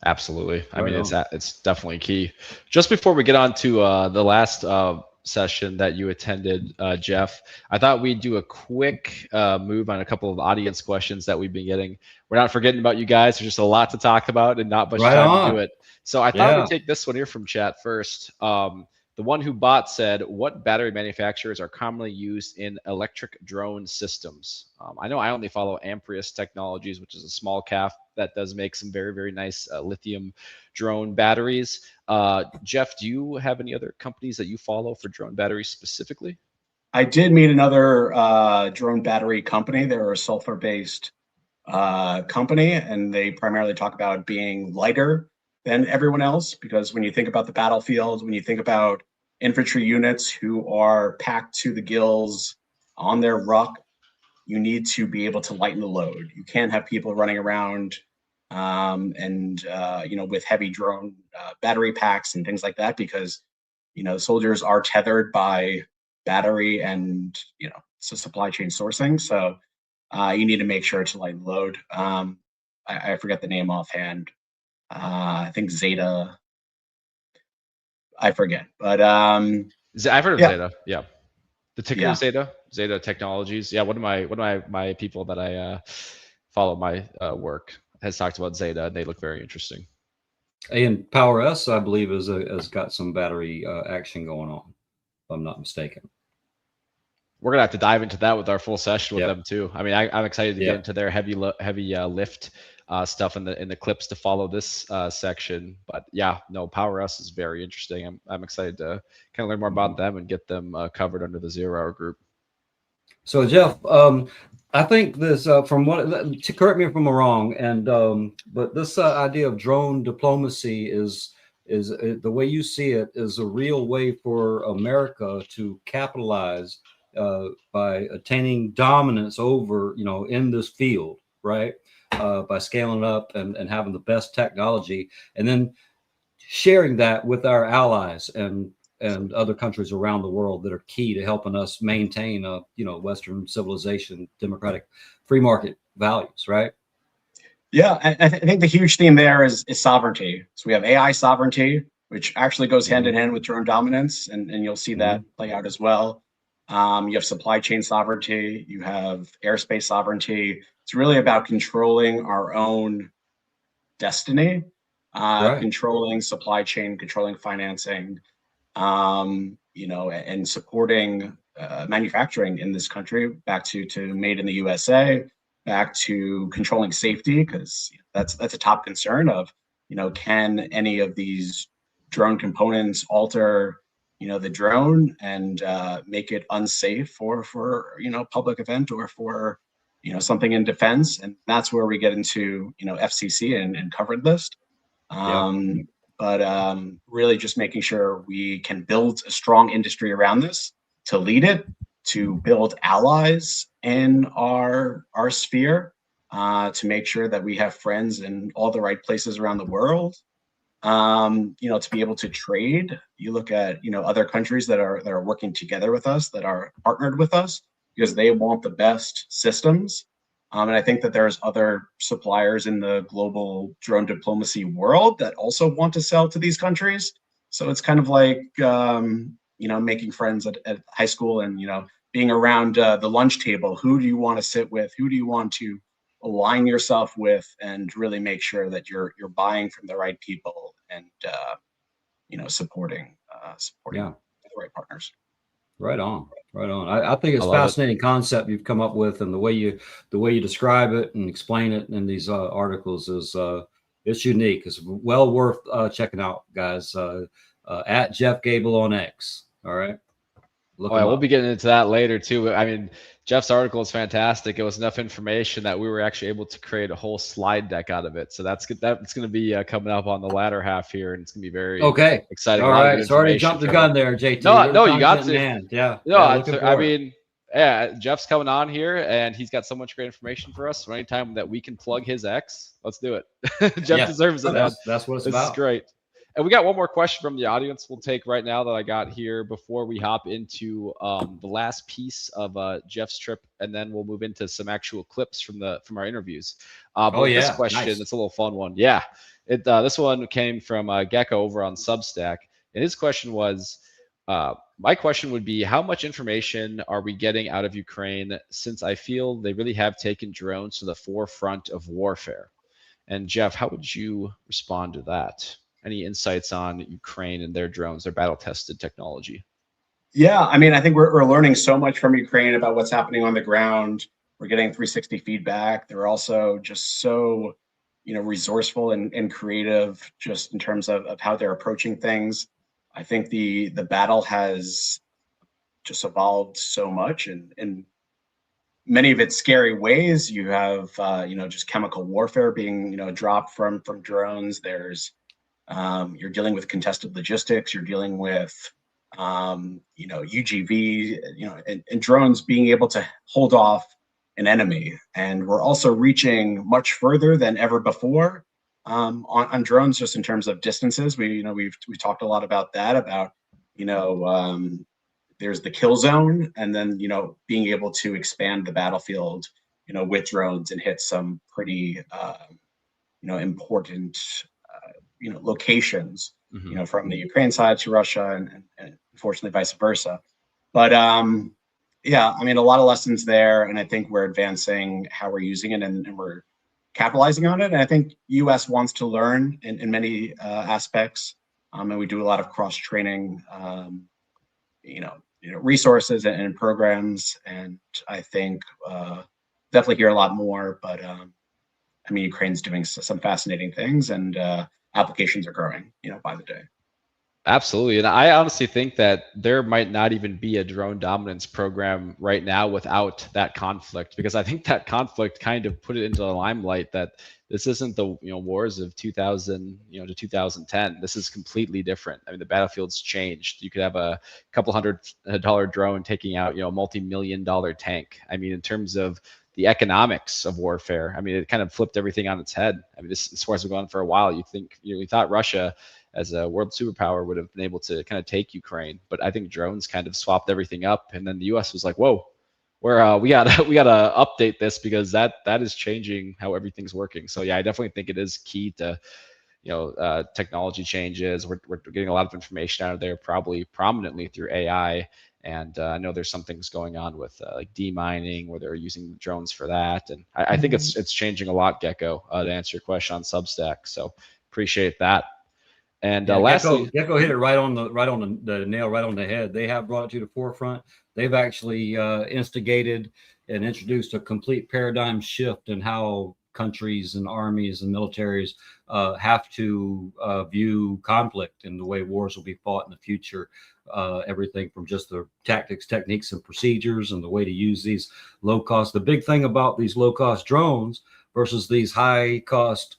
[SPEAKER 2] Absolutely. I mean, it's definitely key. Just before we get on to the last session that you attended, Jeff, I thought we'd do a quick move on a couple of audience questions that we've been getting. We're not forgetting about you guys. There's just a lot to talk about and not much time to do it. So I thought we'd take this one here from chat first. The one who bought said, what battery manufacturers are commonly used in electric drone systems? I know I only follow Amprius Technologies, which is a small cap that does make some very, very nice lithium drone batteries. Jeff, do you have any other companies that you follow for drone batteries specifically?
[SPEAKER 5] I did meet another drone battery company. They're a sulfur-based company, and they primarily talk about being lighter than everyone else, because when you think about the battlefield, when you think about infantry units who are packed to the gills on their ruck, you need to be able to lighten the load. You can't have people running around and you know, with heavy drone battery packs and things like that, because, you know, soldiers are tethered by battery and, you know, it's a supply chain sourcing. So you need to make sure to lighten the load. I forget the name offhand. I think Zeta. I forget, but
[SPEAKER 2] I've heard of Zeta. Yeah, the ticker is Zeta Technologies. Yeah, one of my people that I follow my work has talked about Zeta, and they look very interesting.
[SPEAKER 1] And Powerus, I believe, has got some battery action going on, if I'm not mistaken.
[SPEAKER 2] We're gonna have to dive into that with our full session with them too. I mean, I'm excited to get into their heavy lift stuff in the clips to follow this section. But yeah, no, Powerus is very interesting. I'm excited to kind of learn more about them and get them covered under the 0 Hour group.
[SPEAKER 1] So Jeff, I think this from what, correct me if I'm wrong, and but this idea of drone diplomacy is the way you see it is a real way for America to capitalize by attaining dominance over, you know, in this field, right? By scaling up and having the best technology, and then sharing that with our allies and other countries around the world that are key to helping us maintain, you know, Western civilization, democratic, free market values, right?
[SPEAKER 5] Yeah, I think the huge theme there is sovereignty. So we have AI sovereignty, which actually goes hand in hand with drone dominance, and you'll see that play out as well. You have supply chain sovereignty, you have airspace sovereignty. It's really about controlling our own destiny, controlling supply chain, controlling financing, you know, and supporting manufacturing in this country, back to made in the USA, back to controlling safety, because that's a top concern of, you know, can any of these drone components alter, you know, the drone and make it unsafe for you know, public event or for, something in defense, and that's where we get into FCC and covered list. But really just making sure we can build a strong industry around this, to lead it, to build allies in our sphere, to make sure that we have friends in all the right places around the world, to be able to trade. You look at other countries that are working together with us, that are partnered with us, because they want the best systems. And I think that there's other suppliers in the global drone diplomacy world that also want to sell to these countries. So it's kind of like, making friends at high school, and, being around the lunch table. Who do you want to sit with? Who do you want to align yourself with, and really make sure that you're buying from the right people, and, supporting the right partners.
[SPEAKER 1] Right on. I think it's a
[SPEAKER 2] love
[SPEAKER 1] fascinating concept you've come up with, and the way you describe it and explain it in these articles is it's unique. It's well worth checking out, guys. At Jeff Gabel on X. All right.
[SPEAKER 2] We'll be getting into that later too. I mean, Jeff's article is fantastic. It was enough information that we were actually able to create a whole slide deck out of it. So that's good. That's going to be coming up on the latter half here, and it's going to be very exciting.
[SPEAKER 1] All right, sorry, jumped the gun there, JT.
[SPEAKER 2] No, you got to.
[SPEAKER 1] Yeah.
[SPEAKER 2] No, I mean, Jeff's coming on here, and he's got so much great information for us. So anytime that we can plug his X, let's do it. Jeff deserves it.
[SPEAKER 1] That's what it's about.
[SPEAKER 2] This is great. And we got one more question from the audience we'll take right now that I got here before we hop into the last piece of Jeff's trip, and then we'll move into some actual clips from our interviews. This question, It's a little fun one. Yeah, this one came from Gecko over on Substack, and his question was, my question would be, how much information are we getting out of Ukraine, since I feel they really have taken drones to the forefront of warfare? And Jeff, how would you respond to that? Any insights on Ukraine and their drones, their battle-tested technology?
[SPEAKER 5] Yeah, I mean, I think we're learning so much from Ukraine about what's happening on the ground. We're getting 360 feedback. They're also just so, resourceful and creative, just in terms of how they're approaching things. I think the battle has just evolved so much, and in many of its scary ways. You have, just chemical warfare being, dropped from drones. There's you're dealing with contested logistics. You're dealing with, UGV, and drones being able to hold off an enemy. And we're also reaching much further than ever before on drones, just in terms of distances. We've talked a lot about that. About there's the kill zone, and then being able to expand the battlefield, with drones, and hit some pretty important locations, from the Ukraine side to Russia, and unfortunately vice versa. But yeah, I mean, a lot of lessons there, and I think we're advancing how we're using it, and we're capitalizing on it. And I think US wants to learn in many aspects, and we do a lot of cross training, resources and programs. And I think definitely hear a lot more. But I mean, Ukraine's doing some fascinating things, and applications are growing, by the day.
[SPEAKER 2] Absolutely. And I honestly think that there might not even be a drone dominance program right now without that conflict, because I think that conflict kind of put it into the limelight that this isn't the wars of 2000 to 2010. This is completely different. I mean, the battlefield's changed. You could have a couple $100 drone taking out a multi-million-dollar tank. I mean, in terms of the economics of warfare, I mean, it kind of flipped everything on its head. I mean, this war's been going on for a while. You thought Russia, as a world superpower, would have been able to kind of take Ukraine, but I think drones kind of swapped everything up. And then the U.S. was like, "Whoa, we gotta update this, because that is changing how everything's working." So yeah, I definitely think it is key to technology changes. We're getting a lot of information out of there, probably prominently through AI. And I know there's some things going on with like demining, where they're using drones for that. And I think it's changing a lot, Gecko, to answer your question on Substack. So appreciate that. And lastly,
[SPEAKER 1] Gecko hit it right on the nail, right on the head. They have brought it to the forefront. They've actually instigated and introduced a complete paradigm shift in how countries and armies and militaries have to view conflict and the way wars will be fought in the future. Everything from just the tactics, techniques, and procedures, and the way to use these low cost. The big thing about these low cost drones versus these high cost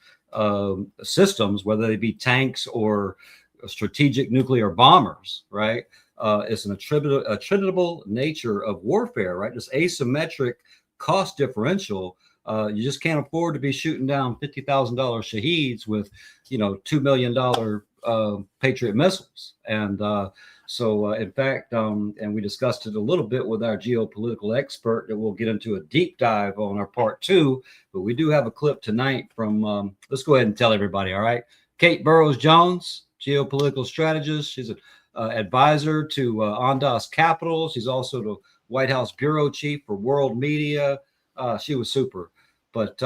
[SPEAKER 1] systems, whether they be tanks or strategic nuclear bombers, right? It's an attributable nature of warfare, right? This asymmetric cost differential. You just can't afford to be shooting down $50,000 Shaheeds with, $2 million Patriot missiles. And so, in fact, and we discussed it a little bit with our geopolitical expert that we'll get into a deep dive on our part 2. But we do have a clip tonight from, let's go ahead and tell everybody, all right? Kate Burrows-Jones, geopolitical strategist. She's an advisor to Ondas Capital. She's also the White House bureau chief for world media. She was super. But,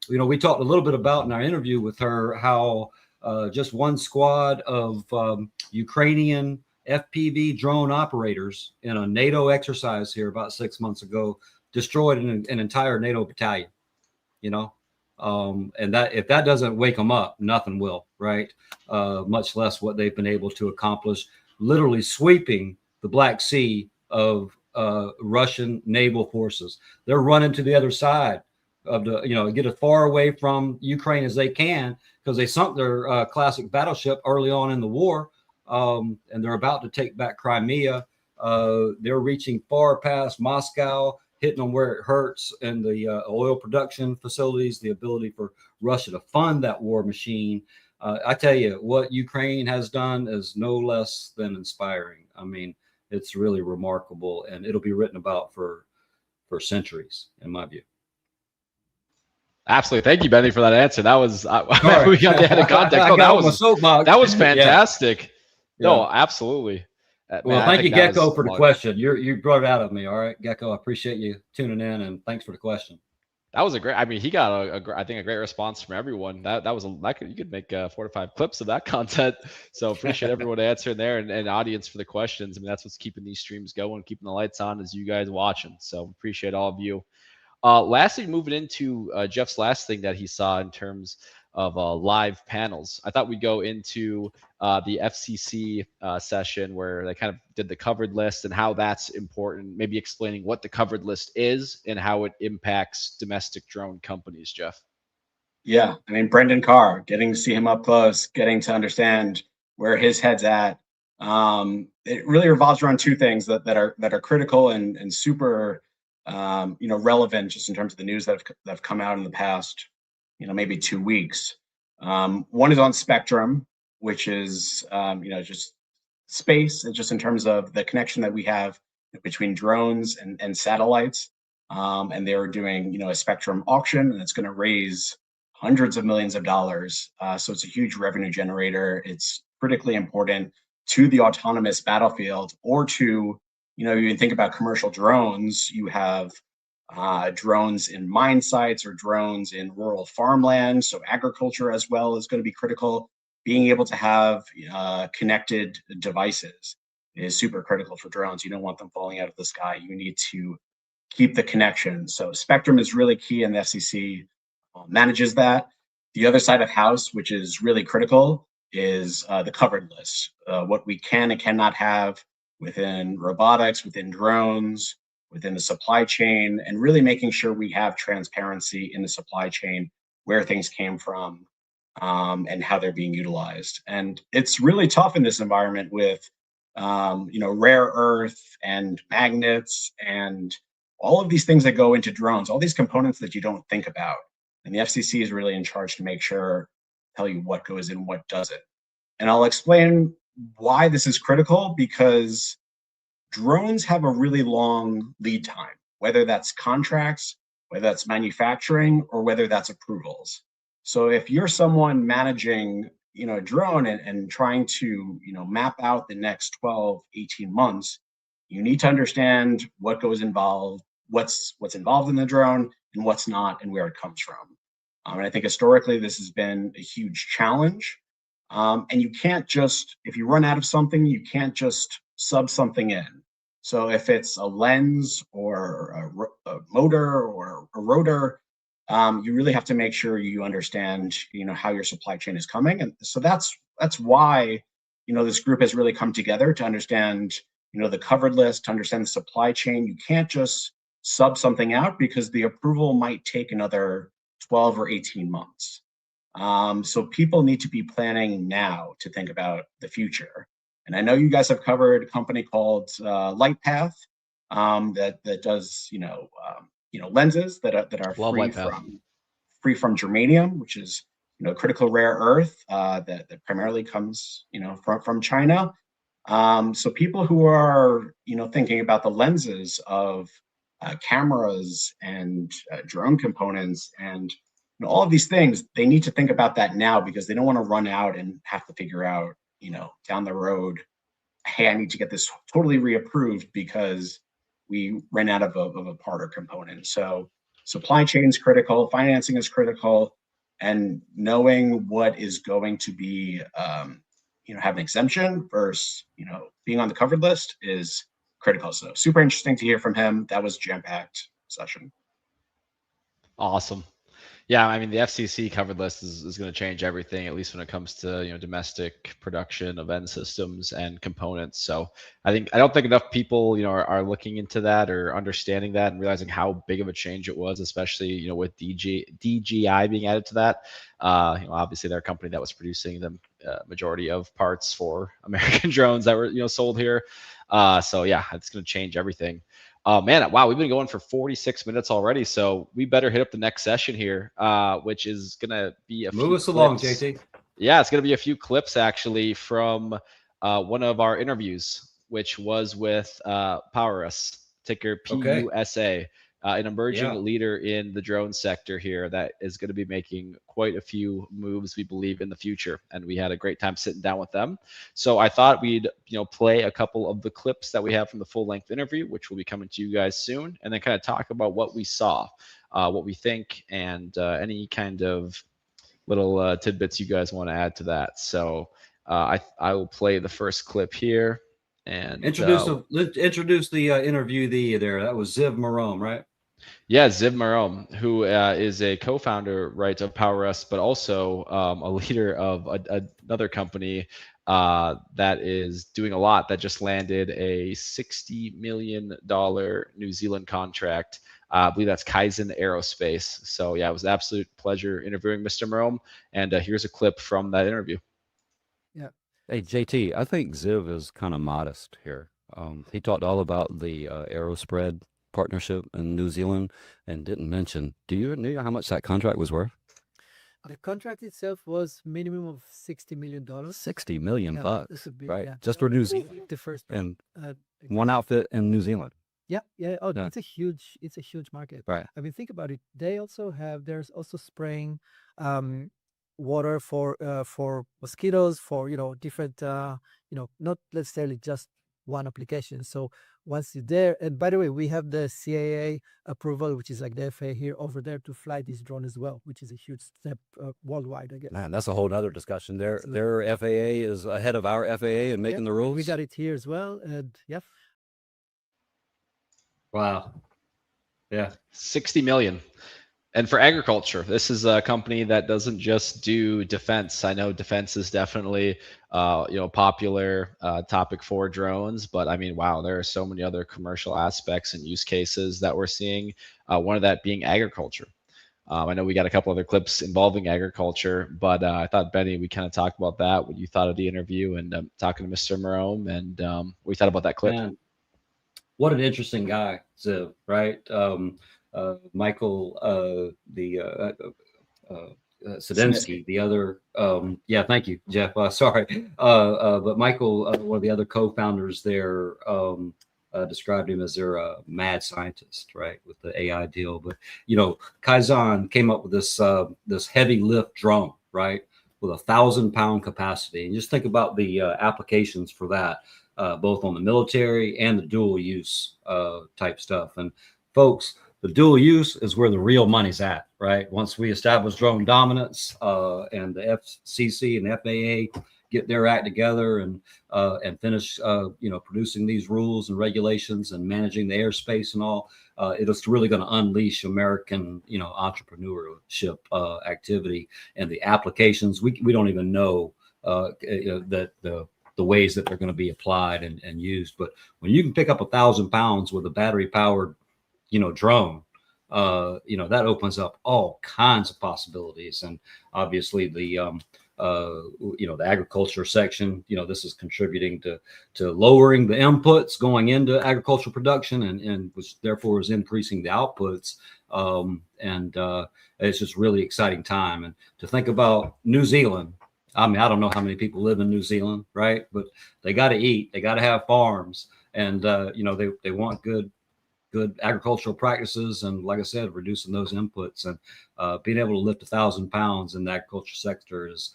[SPEAKER 1] we talked a little bit about in our interview with her how just one squad of Ukrainian FPV drone operators in a NATO exercise here about 6 months ago destroyed an entire NATO battalion, and that if that doesn't wake them up, nothing will, right? Much less what they've been able to accomplish, literally sweeping the Black Sea of Russian naval forces. They're running to the other side of the, get as far away from Ukraine as they can because they sunk their classic battleship early on in the war. And they're about to take back Crimea. They're reaching far past Moscow, hitting them where it hurts, and the oil production facilities, the ability for Russia to fund that war machine. I tell you, what Ukraine has done is no less than inspiring. I mean, it's really remarkable, and it'll be written about for centuries, in my view.
[SPEAKER 2] Absolutely. Thank you, Benny, for that answer. That was, we got the added context. No, that was fantastic. Yeah. No, absolutely.
[SPEAKER 1] Well, thank you, Gecko, for the question. You brought it out of me. All right, Gecko, I appreciate you tuning in, and thanks for the question.
[SPEAKER 2] That was a great. I mean, he got a great response from everyone. You could make 4 to 5 clips of that content. So appreciate everyone answering there and audience for the questions. I mean, that's what's keeping these streams going, keeping the lights on, is you guys watching. So appreciate all of you. Lastly, moving into Jeff's last thing that he saw in terms of live panels. I thought we'd go into the FCC session where they kind of did the covered list and how that's important, maybe explaining what the covered list is and how it impacts domestic drone companies, Jeff.
[SPEAKER 5] Yeah, I mean, Brendan Carr, getting to see him up close, getting to understand where his head's at. It really revolves around 2 things that are critical and super relevant just in terms of the news that have come out in the past maybe 2 weeks. One is on spectrum, which is, just space, and just in terms of the connection that we have between drones and satellites. And they're doing, a spectrum auction, and it's going to raise hundreds of millions of dollars. So it's a huge revenue generator. It's critically important to the autonomous battlefield, or to, you think about commercial drones. You have drones in mine sites or drones in rural farmland. So agriculture as well is going to be critical. Being able to have connected devices is super critical for drones. You don't want them falling out of the sky. You need to keep the connection. So spectrum is really key, and the FCC manages that. The other side of house, which is really critical, is the covered list. What we can and cannot have within robotics, within drones, within the supply chain, and really making sure we have transparency in the supply chain, where things came from, and how they're being utilized. And it's really tough in this environment with, rare earth and magnets and all of these things that go into drones, all these components that you don't think about. And the FCC is really in charge to make sure, tell you what goes in, what doesn't. And I'll explain why this is critical, because drones have a really long lead time, whether that's contracts, whether that's manufacturing, or whether that's approvals. So if you're someone managing, a drone and trying to, map out the next 12, 18 months, you need to understand what goes involved, what's involved in the drone and what's not, and where it comes from. And I think historically this has been a huge challenge. And you can't just, if you run out of something, you can't just sub something in. So if it's a lens or a motor or a rotor, you really have to make sure you understand, how your supply chain is coming. And so that's why, this group has really come together to understand, the covered list, to understand the supply chain. You can't just sub something out because the approval might take another 12 or 18 months. So people need to be planning now to think about the future. And I know you guys have covered a company called Lightpath that does, lenses that are free from germanium, which is, critical rare earth that primarily comes, from China. So people who are, thinking about the lenses of cameras and drone components and all of these things, they need to think about that now because they don't want to run out and have to figure out, down the road, hey, I need to get this totally reapproved because we ran out of a part or component. So supply chain is critical, financing is critical, and knowing what is going to be, have an exemption versus, being on the covered list is critical. So super interesting to hear from him. That was jam-packed session.
[SPEAKER 2] Awesome. Yeah, I mean, the FCC covered list is going to change everything, at least when it comes to domestic production of end systems and components. So I don't think enough people are looking into that or understanding that and realizing how big of a change it was, especially with DJI being added to that. Obviously they're a company that was producing the majority of parts for American drones that were sold here. So yeah, it's going to change everything. Man, wow, we've been going for 46 minutes already, so we better hit up the next session here, which is going to be
[SPEAKER 1] Move us along, JT.
[SPEAKER 2] Yeah, it's going to be a few clips actually from one of our interviews, which was with Powerus, ticker PUSA, an emerging leader in the drone sector here that is going to be making quite a few moves, we believe, in the future. And we had a great time sitting down with them. So I thought we'd, play a couple of the clips that we have from the full-length interview, which will be coming to you guys soon, and then kind of talk about what we saw, what we think, and any kind of little tidbits you guys want to add to that. So I will play the first clip here. And
[SPEAKER 1] introduce the interviewee there. That was Ziv Marom, right?
[SPEAKER 2] Yeah, Ziv Marom, who is a co-founder, right, of Powerus, but also a leader of another company that is doing a lot, that just landed a $60 million New Zealand contract. I believe that's Kaizen Aerospace. So yeah, it was an absolute pleasure interviewing Mr. Marom. And here's a clip from that interview.
[SPEAKER 6] Yeah. Hey, JT, I think Ziv is kind of modest here. He talked all about the Aerospread partnership in New Zealand and didn't mention, do you know how much that contract was worth?
[SPEAKER 7] The contract itself was minimum of $60 million.
[SPEAKER 6] $60 million bucks, right?
[SPEAKER 7] Yeah.
[SPEAKER 6] Just for New Zealand.
[SPEAKER 7] The first
[SPEAKER 6] and one outfit in New Zealand.
[SPEAKER 7] Yeah. Oh, yeah. It's a huge market.
[SPEAKER 6] Right.
[SPEAKER 7] I mean, think about it. There's also spraying water for mosquitoes, for different not necessarily just one application. So once you're there, and by the way, we have the CAA approval, which is like the FAA here over there, to fly this drone as well, which is a huge step worldwide, I guess.
[SPEAKER 6] Man, that's a whole other discussion. Their FAA is ahead of our FAA in making the rules.
[SPEAKER 7] We got it here as well, and yeah.
[SPEAKER 1] Wow. Yeah.
[SPEAKER 2] 60 million. And for agriculture, this is a company that doesn't just do defense. I know defense is definitely, popular topic for drones, but I mean, wow, there are so many other commercial aspects and use cases that we're seeing. One of that being agriculture. I know we got a couple other clips involving agriculture, but I thought, Benny, we kind of talked about that, what you thought of the interview, and talking to Mr. Marom, and what you thought about that clip.
[SPEAKER 1] Man, what an interesting guy, Ziv, right? Michael, Sadinsky, the other, thank you, Jeff. Sorry. But Michael, one of the other co-founders there, described him as their mad scientist, right, with the AI deal. But, Kaizen came up with this heavy lift drone, right, with 1,000-pound capacity. And just think about the applications for that, both on the military and the dual use type stuff. And folks, the dual use is where the real money's at, right? Once we establish drone dominance and the FCC and the FAA get their act together and finish, producing these rules and regulations and managing the airspace and all. It is really going to unleash American, entrepreneurship activity and the applications. We don't even know that the ways that they're going to be applied and used. But when you can pick up 1,000 pounds with a battery powered, drone, that opens up all kinds of possibilities. And obviously the agriculture section, this is contributing to lowering the inputs going into agricultural production and which therefore is increasing the outputs. It's just really exciting time. And to think about New Zealand, I mean, I don't know how many people live in New Zealand, right? But they got to eat, they got to have farms, and they want good agricultural practices, and like I said, reducing those inputs and being able to lift 1,000 pounds in the agriculture sector is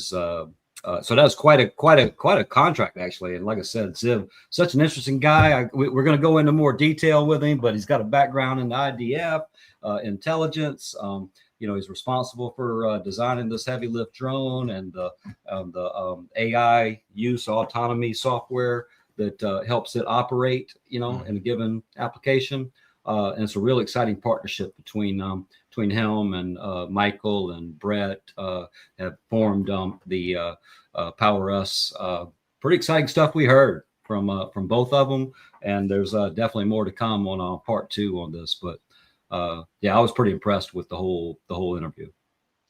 [SPEAKER 1] so that's quite a contract actually. And like I said, Ziv, such an interesting guy. We're going to go into more detail with him, but he's got a background in the IDF, intelligence. He's responsible for designing this heavy lift drone and the AI use autonomy software that helps it operate, in a given application. And it's a real exciting partnership between him and Michael and Brett have formed the Powerus. Pretty exciting stuff we heard from both of them, and there's definitely more to come on part 2 on this. But I was pretty impressed with the whole interview.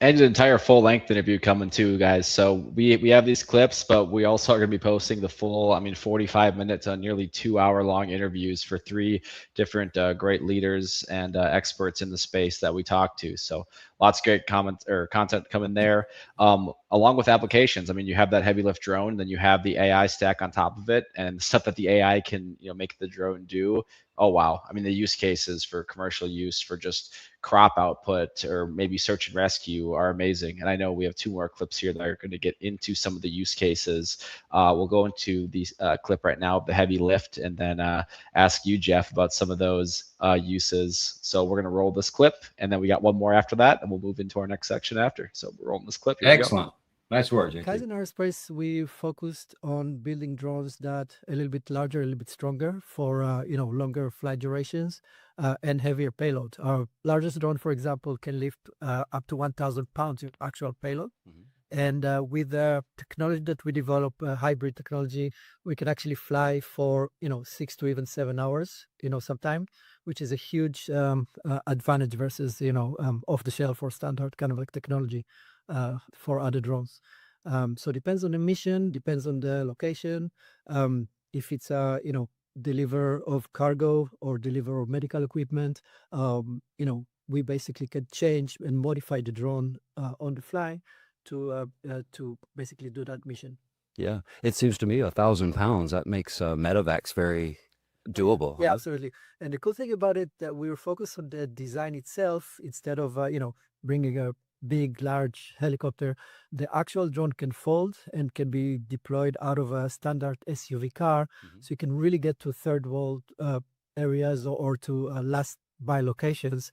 [SPEAKER 2] And an entire full-length interview coming too, guys. So we have these clips, but we also are going to be posting the full, 45 minutes on nearly 2-hour-long interviews for 3 different great leaders and experts in the space that we talked to. So lots of great content coming there, along with applications. You have that heavy lift drone, then you have the AI stack on top of it, and the stuff that the AI can make the drone do. Oh wow! The use cases for commercial use for just crop output or maybe search and rescue are amazing. And I know we have 2 more clips here that are going to get into some of the use cases. We'll go into the clip right now of the heavy lift, and then ask you, Jeff, about some of those uses. So we're going to roll this clip, and then we got one more after that, and we'll move into our next section after. So we're rolling this clip. Here
[SPEAKER 1] Excellent. Nice work, JT.
[SPEAKER 7] Kaizen Aerospace, we focused on building drones that a little bit larger, a little bit stronger for longer flight durations and heavier payload. Our largest drone, for example, can lift up to 1,000 pounds in actual payload. Mm-hmm. And with the technology that we develop, hybrid technology, we can actually fly for 6 to even 7 hours, sometime, which is a huge advantage versus off the shelf or standard kind of like technology for other drones. So depends on the mission, depends on the location. If it's deliver of cargo or deliver of medical equipment, we basically can change and modify the drone on the fly to basically do that mission.
[SPEAKER 6] Yeah, it seems to me 1,000 pounds, that makes medevacs very doable.
[SPEAKER 7] Yeah, absolutely. And the cool thing about it that we were focused on the design itself instead of bringing a big, large helicopter. The actual drone can fold and can be deployed out of a standard SUV car. Mm-hmm. So you can really get to third world areas or to last buy locations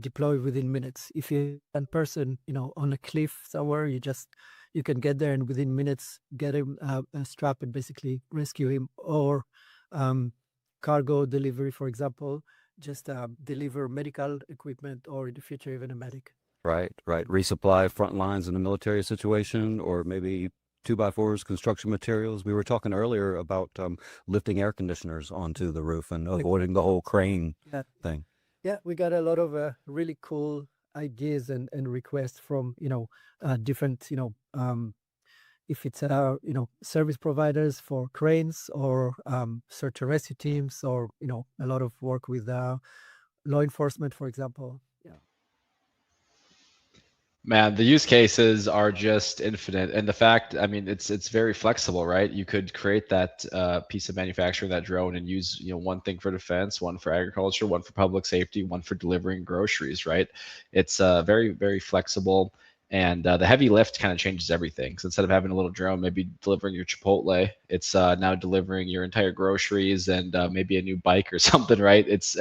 [SPEAKER 7] deploy within minutes. If you're one person, on a cliff somewhere, you can get there and within minutes get him a strap and basically rescue him. Or cargo delivery, for example, just deliver medical equipment or in the future even a medic.
[SPEAKER 6] Right. Resupply front lines in a military situation, or maybe 2x4s, construction materials. We were talking earlier about lifting air conditioners onto the roof and avoiding the whole crane thing.
[SPEAKER 7] Yeah, we got a lot of really cool ideas and requests from different if it's service providers for cranes or search and rescue teams, or a lot of work with law enforcement, for example.
[SPEAKER 2] Man, the use cases are just infinite, and the fact, it's very flexible, right? You could create that piece of manufacturing, that drone, and use one thing for defense, one for agriculture, one for public safety, one for delivering groceries, right? It's very, very flexible. And the heavy lift kind of changes everything. So instead of having a little drone maybe delivering your Chipotle, it's now delivering your entire groceries and maybe a new bike or something, right? It's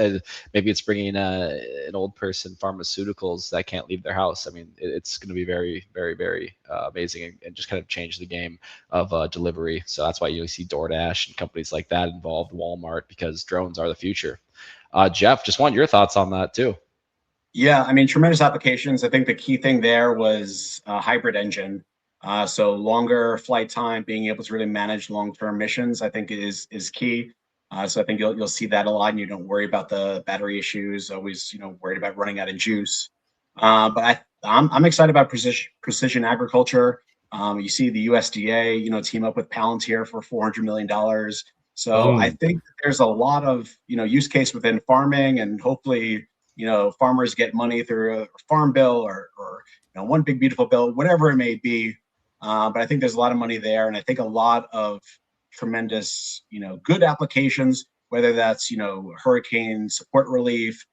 [SPEAKER 2] maybe it's bringing an old person pharmaceuticals that can't leave their house. I mean, it's going to be very, very, very amazing and just kind of change the game of delivery. So that's why you see DoorDash and companies like that involved, Walmart, because drones are the future. Jeff, just want your thoughts on that too.
[SPEAKER 5] Yeah, I mean, tremendous applications. I think the key thing there was a hybrid engine. So longer flight time, being able to really manage long-term missions, I think is key. So I think you'll see that a lot, and you don't worry about the battery issues. Always, worried about running out of juice. But I'm excited about precision agriculture. You see the USDA, team up with Palantir for $400 million. So I think there's a lot of use case within farming, and hopefully farmers get money through a farm bill or one big beautiful bill, whatever it may be. But I think there's a lot of money there, and I think a lot of tremendous good applications, whether that's hurricane support relief,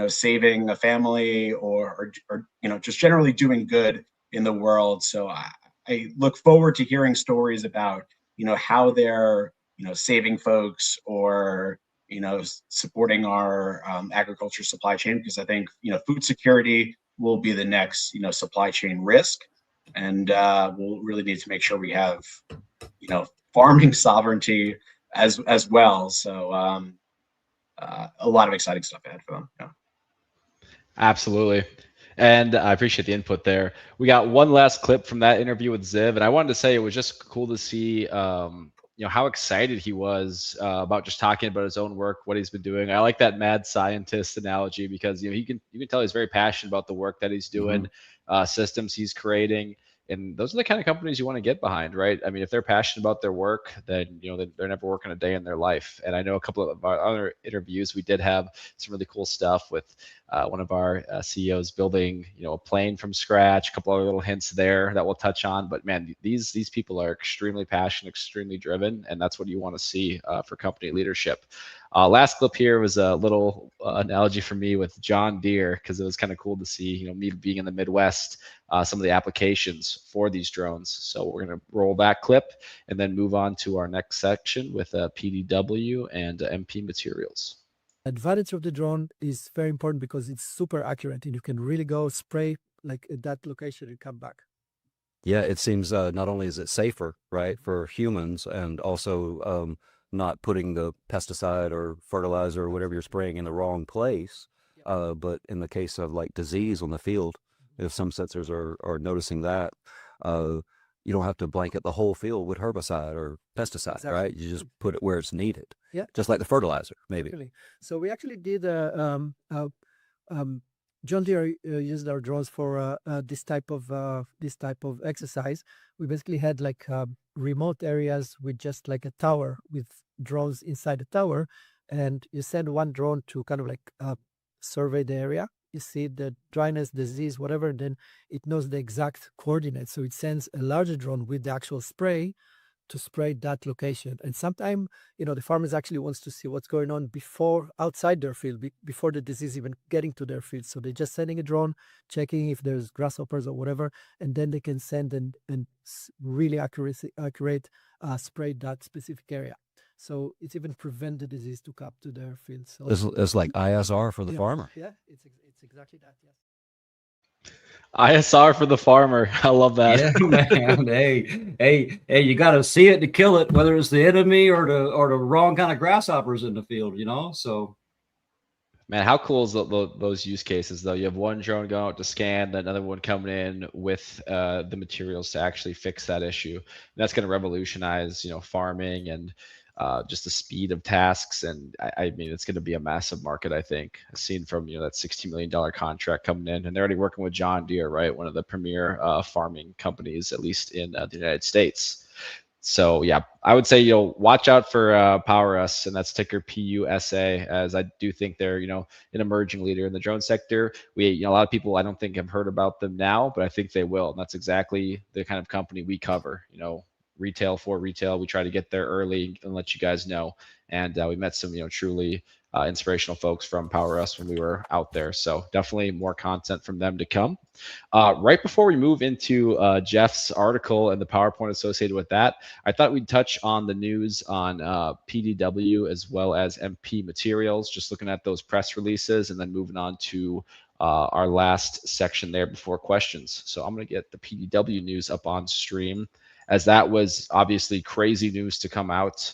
[SPEAKER 5] saving a family, or just generally doing good in the world. So I look forward to hearing stories about how they're saving folks or supporting our agriculture supply chain, because I think food security will be the next supply chain risk, and we'll really need to make sure we have farming sovereignty as well. So a lot of exciting stuff ahead for them. Yeah.
[SPEAKER 2] Absolutely. And I appreciate the input there. We got one last clip from that interview with Ziv, and I wanted to say it was just cool to see how excited he was about just talking about his own work, what he's been doing. I like that mad scientist analogy because you can tell he's very passionate about the work that he's doing, systems he's creating, and those are the kind of companies you want to get behind, right? I mean, if they're passionate about their work, then they're never working a day in their life. And I know a couple of our other interviews, we did have some really cool stuff with one of our CEOs building a plane from scratch. A couple other little hints there that we'll touch on. But man, these people are extremely passionate, extremely driven, and that's what you want to see for company leadership. Last clip here was a little analogy for me with John Deere, because it was kind of cool to see me being in the Midwest, some of the applications for these drones. So we're going to roll that clip and then move on to our next section with PDW and MP Materials.
[SPEAKER 7] Advantage of the drone is very important because it's super accurate and you can really go spray like at that location and come back.
[SPEAKER 6] Yeah, it seems not only is it safer, right, for humans, and also not putting the pesticide or fertilizer or whatever you're spraying in the wrong place, but in the case of like disease on the field, if some sensors are noticing that, you don't have to blanket the whole field with herbicide or pesticide,
[SPEAKER 7] Exactly.
[SPEAKER 6] right? You just put it where it's needed.
[SPEAKER 7] Yeah.
[SPEAKER 6] Just like the fertilizer, maybe.
[SPEAKER 7] Really. So we actually did John Deere used our drones for this type of exercise. We basically had like remote areas with just like a tower with drones inside the tower, and you send one drone to kind of like survey the area. You see the dryness, disease, whatever, and then it knows the exact coordinates. So it sends a larger drone with the actual spray to spray that location. And sometimes, the farmers actually wants to see what's going on before outside their field, before the disease even getting to their field. So they're just sending a drone, checking if there's grasshoppers or whatever, and then they can send and really accurate spray that specific area. So it's even prevent the disease to come to their field. So
[SPEAKER 6] It's like ISR for the farmer.
[SPEAKER 7] Yeah, it's exactly that. Yes.
[SPEAKER 2] ISR for the farmer. I love that.
[SPEAKER 1] Yeah, man. Hey, you got to see it to kill it, whether it's the enemy or the wrong kind of grasshoppers in the field, So,
[SPEAKER 2] man, how cool is those use cases though? You have one drone going out to scan, another one coming in with the materials to actually fix that issue. And that's going to revolutionize, farming and just the speed of tasks. And I mean, it's going to be a massive market, I think. I've seen from, that $60 million contract coming in, and they're already working with John Deere, right? One of the premier farming companies, at least in the United States. So yeah, I would say, watch out for Powerus, and that's ticker PUSA, as I do think they're, an emerging leader in the drone sector. A lot of people I don't think have heard about them now, but I think they will. And that's exactly the kind of company we cover, retail for retail. We try to get there early and let you guys know. And we met some, truly inspirational folks from Powerus when we were out there. So definitely more content from them to come. Right before we move into Jeff's article and the PowerPoint associated with that, I thought we'd touch on the news on PDW as well as MP Materials, just looking at those press releases and then moving on to our last section there before questions. So I'm going to get the PDW news up on stream, as that was obviously crazy news to come out,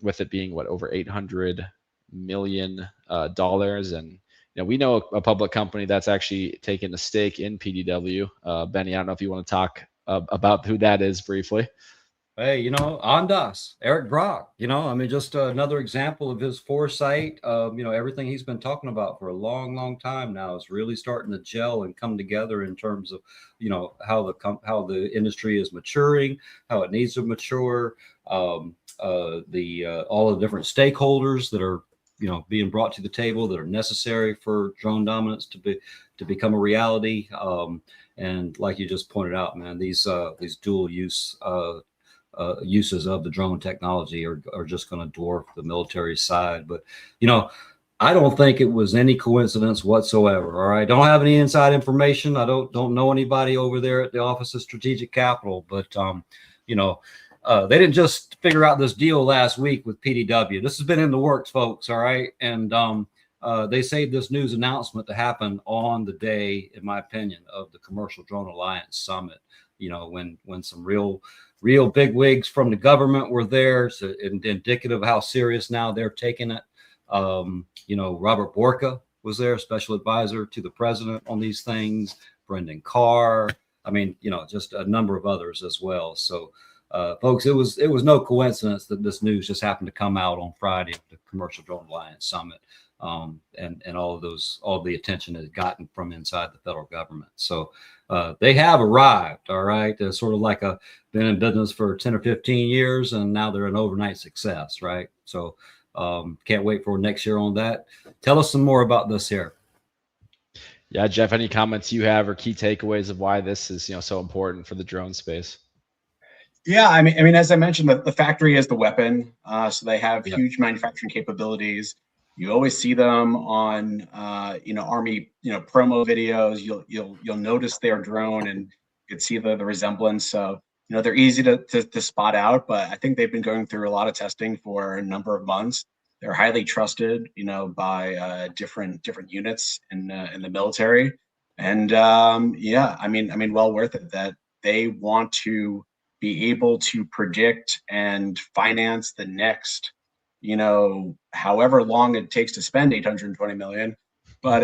[SPEAKER 2] with it being over $800 million. And we know a public company that's actually taken a stake in PDW. Benny, I don't know if you want to talk about who that is briefly.
[SPEAKER 1] Hey, Ondas, Eric Brock, just another example of his foresight. Everything he's been talking about for a long, long time now is really starting to gel and come together in terms of, how the industry is maturing, how it needs to mature, all the different stakeholders that are, being brought to the table that are necessary for drone dominance to become a reality. And like you just pointed out, man, these dual use uses of the drone technology are just going to dwarf the military side. But I don't think it was any coincidence whatsoever. All right, don't have any inside information. I don't know anybody over there at the Office of Strategic Capital, but they didn't just figure out this deal last week with PDW. This has been in the works, folks. All right, and they saved this news announcement to happen on the day, in my opinion, of the Commercial Drone Alliance Summit. When some real big wigs from the government were there, so indicative of how serious now they're taking it. Robert Borka was there, special advisor to the president on these things. Brendan Carr. Just a number of others as well. So, folks, it was no coincidence that this news just happened to come out on Friday at the Commercial Drone Alliance Summit. And all the attention it had gotten from inside the federal government. So they have arrived, all right. They're sort of like been in business for 10 or 15 years, and now they're an overnight success, right? So can't wait for next year on that. Tell us some more about this here.
[SPEAKER 2] Yeah, Jeff, any comments you have or key takeaways of why this is so important for the drone space?
[SPEAKER 5] Yeah, I mean, as I mentioned, the factory is the weapon. So they have huge manufacturing capabilities. You always see them on, Army, promo videos. You'll notice their drone, and you can see the resemblance. So, they're easy to spot out. But I think they've been going through a lot of testing for a number of months. They're highly trusted, by different units in the military. And well worth it. That they want to be able to predict and finance the next, however long it takes to spend $820 million. But,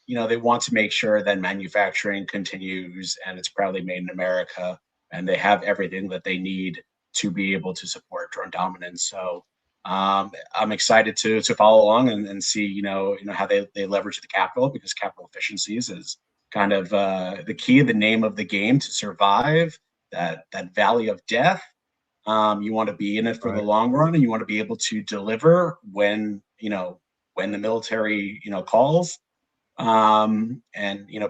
[SPEAKER 5] they want to make sure that manufacturing continues and it's proudly made in America, and they have everything that they need to be able to support drone dominance. So I'm excited to follow along and see, how they leverage the capital, because capital efficiencies is kind of the key, the name of the game to survive that valley of death. You want to be in it for the long run, and you want to be able to deliver when the military calls, and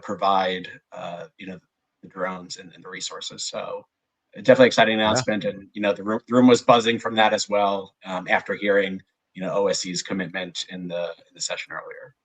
[SPEAKER 5] provide the drones and the resources. So definitely exciting announcement. And the room was buzzing from that as well, after hearing OSC's commitment in the session earlier.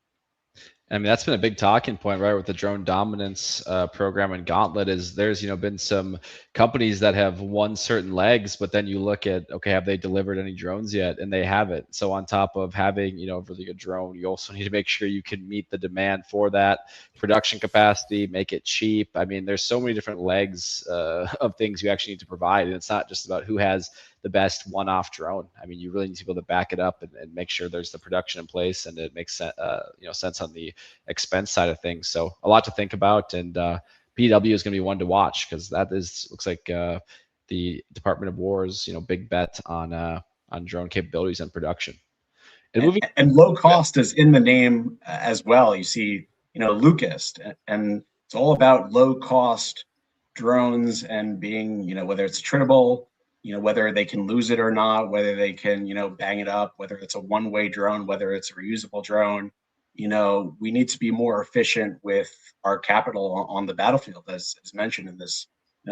[SPEAKER 2] That's been a big talking point, right, with the drone dominance program and Gauntlet. Is there's been some companies that have won certain legs, but then you look at, okay, have they delivered any drones yet? And they haven't. So on top of having a really good drone, you also need to make sure you can meet the demand for that production capacity, make it cheap. There's so many different legs of things you actually need to provide, and it's not just about who has the best one-off drone. You really need to be able to back it up and make sure there's the production in place, and it makes sense on the expense side of things. So a lot to think about, and PW is going to be one to watch, because that looks like the Department of War's big bet on drone capabilities and production.
[SPEAKER 5] And low cost is in the name as well. You see, Lucas, and it's all about low cost drones and being, whether it's attritable, whether they can lose it or not, whether they can, bang it up, whether it's a one-way drone, whether it's a reusable drone. We need to be more efficient with our capital on the battlefield, as mentioned in this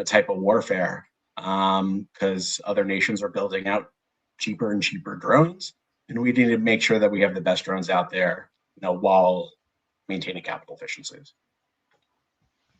[SPEAKER 5] type of warfare. because other nations are building out cheaper and cheaper drones, and we need to make sure that we have the best drones out there, while maintaining capital efficiencies.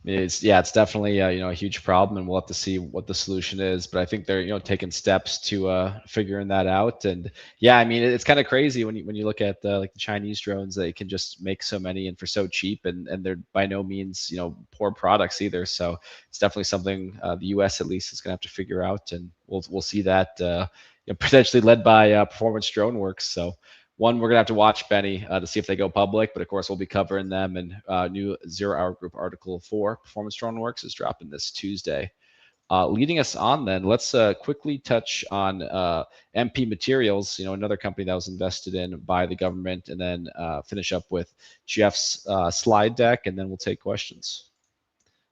[SPEAKER 2] It's definitely a huge problem, and we'll have to see what the solution is. But I think they're taking steps to figuring that out. And yeah, I mean it's kind of crazy when you look at like the Chinese drones, they can just make so many and for so cheap, and they're by no means poor products either. So it's definitely something the U.S. at least is going to have to figure out, and we'll see that potentially led by Performance Drone Works. So. One, we're going to have to watch, Benny, to see if they go public. But, of course, we'll be covering them. And new 0 Hour Group article 4, Performance Drone Works, is dropping this Tuesday. Leading us on then, let's quickly touch on MP Materials, another company that was invested in by the government, and then finish up with Jeff's slide deck, and then we'll take questions.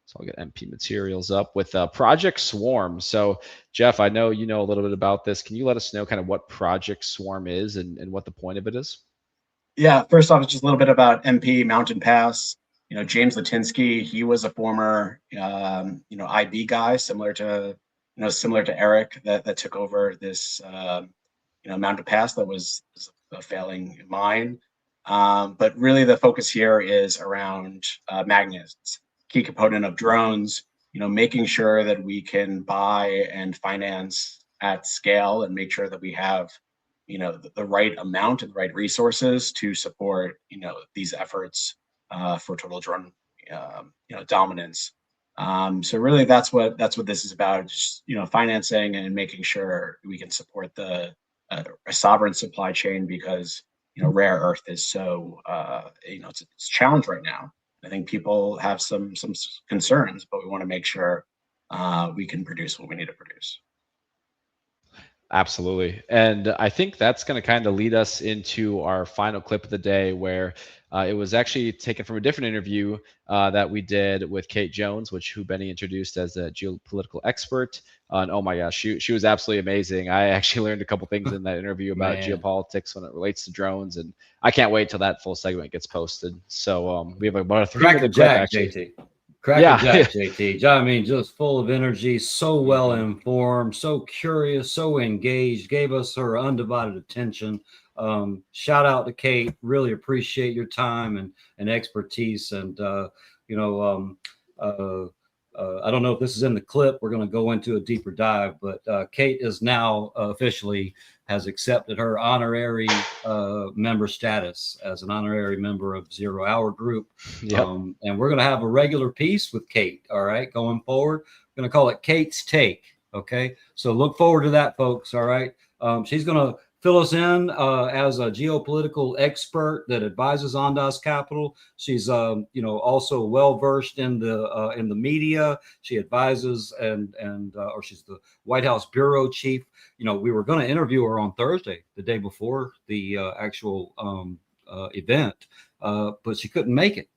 [SPEAKER 2] So I'll get MP Materials up with Project Swarm. So Jeff, I know you know a little bit about this. Can you let us know kind of what Project Swarm is and what the point of it is?
[SPEAKER 5] Yeah, first off, it's just a little bit about MP Mountain Pass. James Latinsky, he was a former, IB guy, similar to Eric that took over this, Mountain Pass that was a failing mine. But really the focus here is around magnets. Key component of drones, making sure that we can buy and finance at scale and make sure that we have, the right amount and the right resources to support, these efforts for total drone, dominance. So really that's what this is about, just, financing and making sure we can support a sovereign supply chain, because, rare earth is so, it's a challenge right now. I think people have some concerns, but we want to make sure we can produce what we need to produce.
[SPEAKER 2] Absolutely. And I think that's going to kind of lead us into our final clip of the day, where it was actually taken from a different interview that we did with Kate Jones, who Benny introduced as a geopolitical expert. And oh my gosh, she was absolutely amazing. I actually learned a couple things in that interview about geopolitics when it relates to drones, and I can't wait till that full segment gets posted. So we have about a 3-minute clip, actually.
[SPEAKER 1] JT. Crackerjack, JT. I mean, just full of energy, so well informed, so curious, so engaged, gave us her undivided attention. Shout out to Kate. Really appreciate your time and expertise. And, I don't know if this is in the clip. We're going to go into a deeper dive, but Kate is now officially has accepted her honorary member status as an honorary member of 0 Hour Group.
[SPEAKER 2] Yep.
[SPEAKER 1] And we're going to have a regular piece with Kate. All right. Going forward, we're going to call it Kate's Take. Okay. So look forward to that, folks. All right. She's going to fill us in as a geopolitical expert that advises Ondas Capital. She's, also well versed in the media. She advises or she's the White House bureau chief. We were going to interview her on Thursday, the day before the actual event, but she couldn't make it.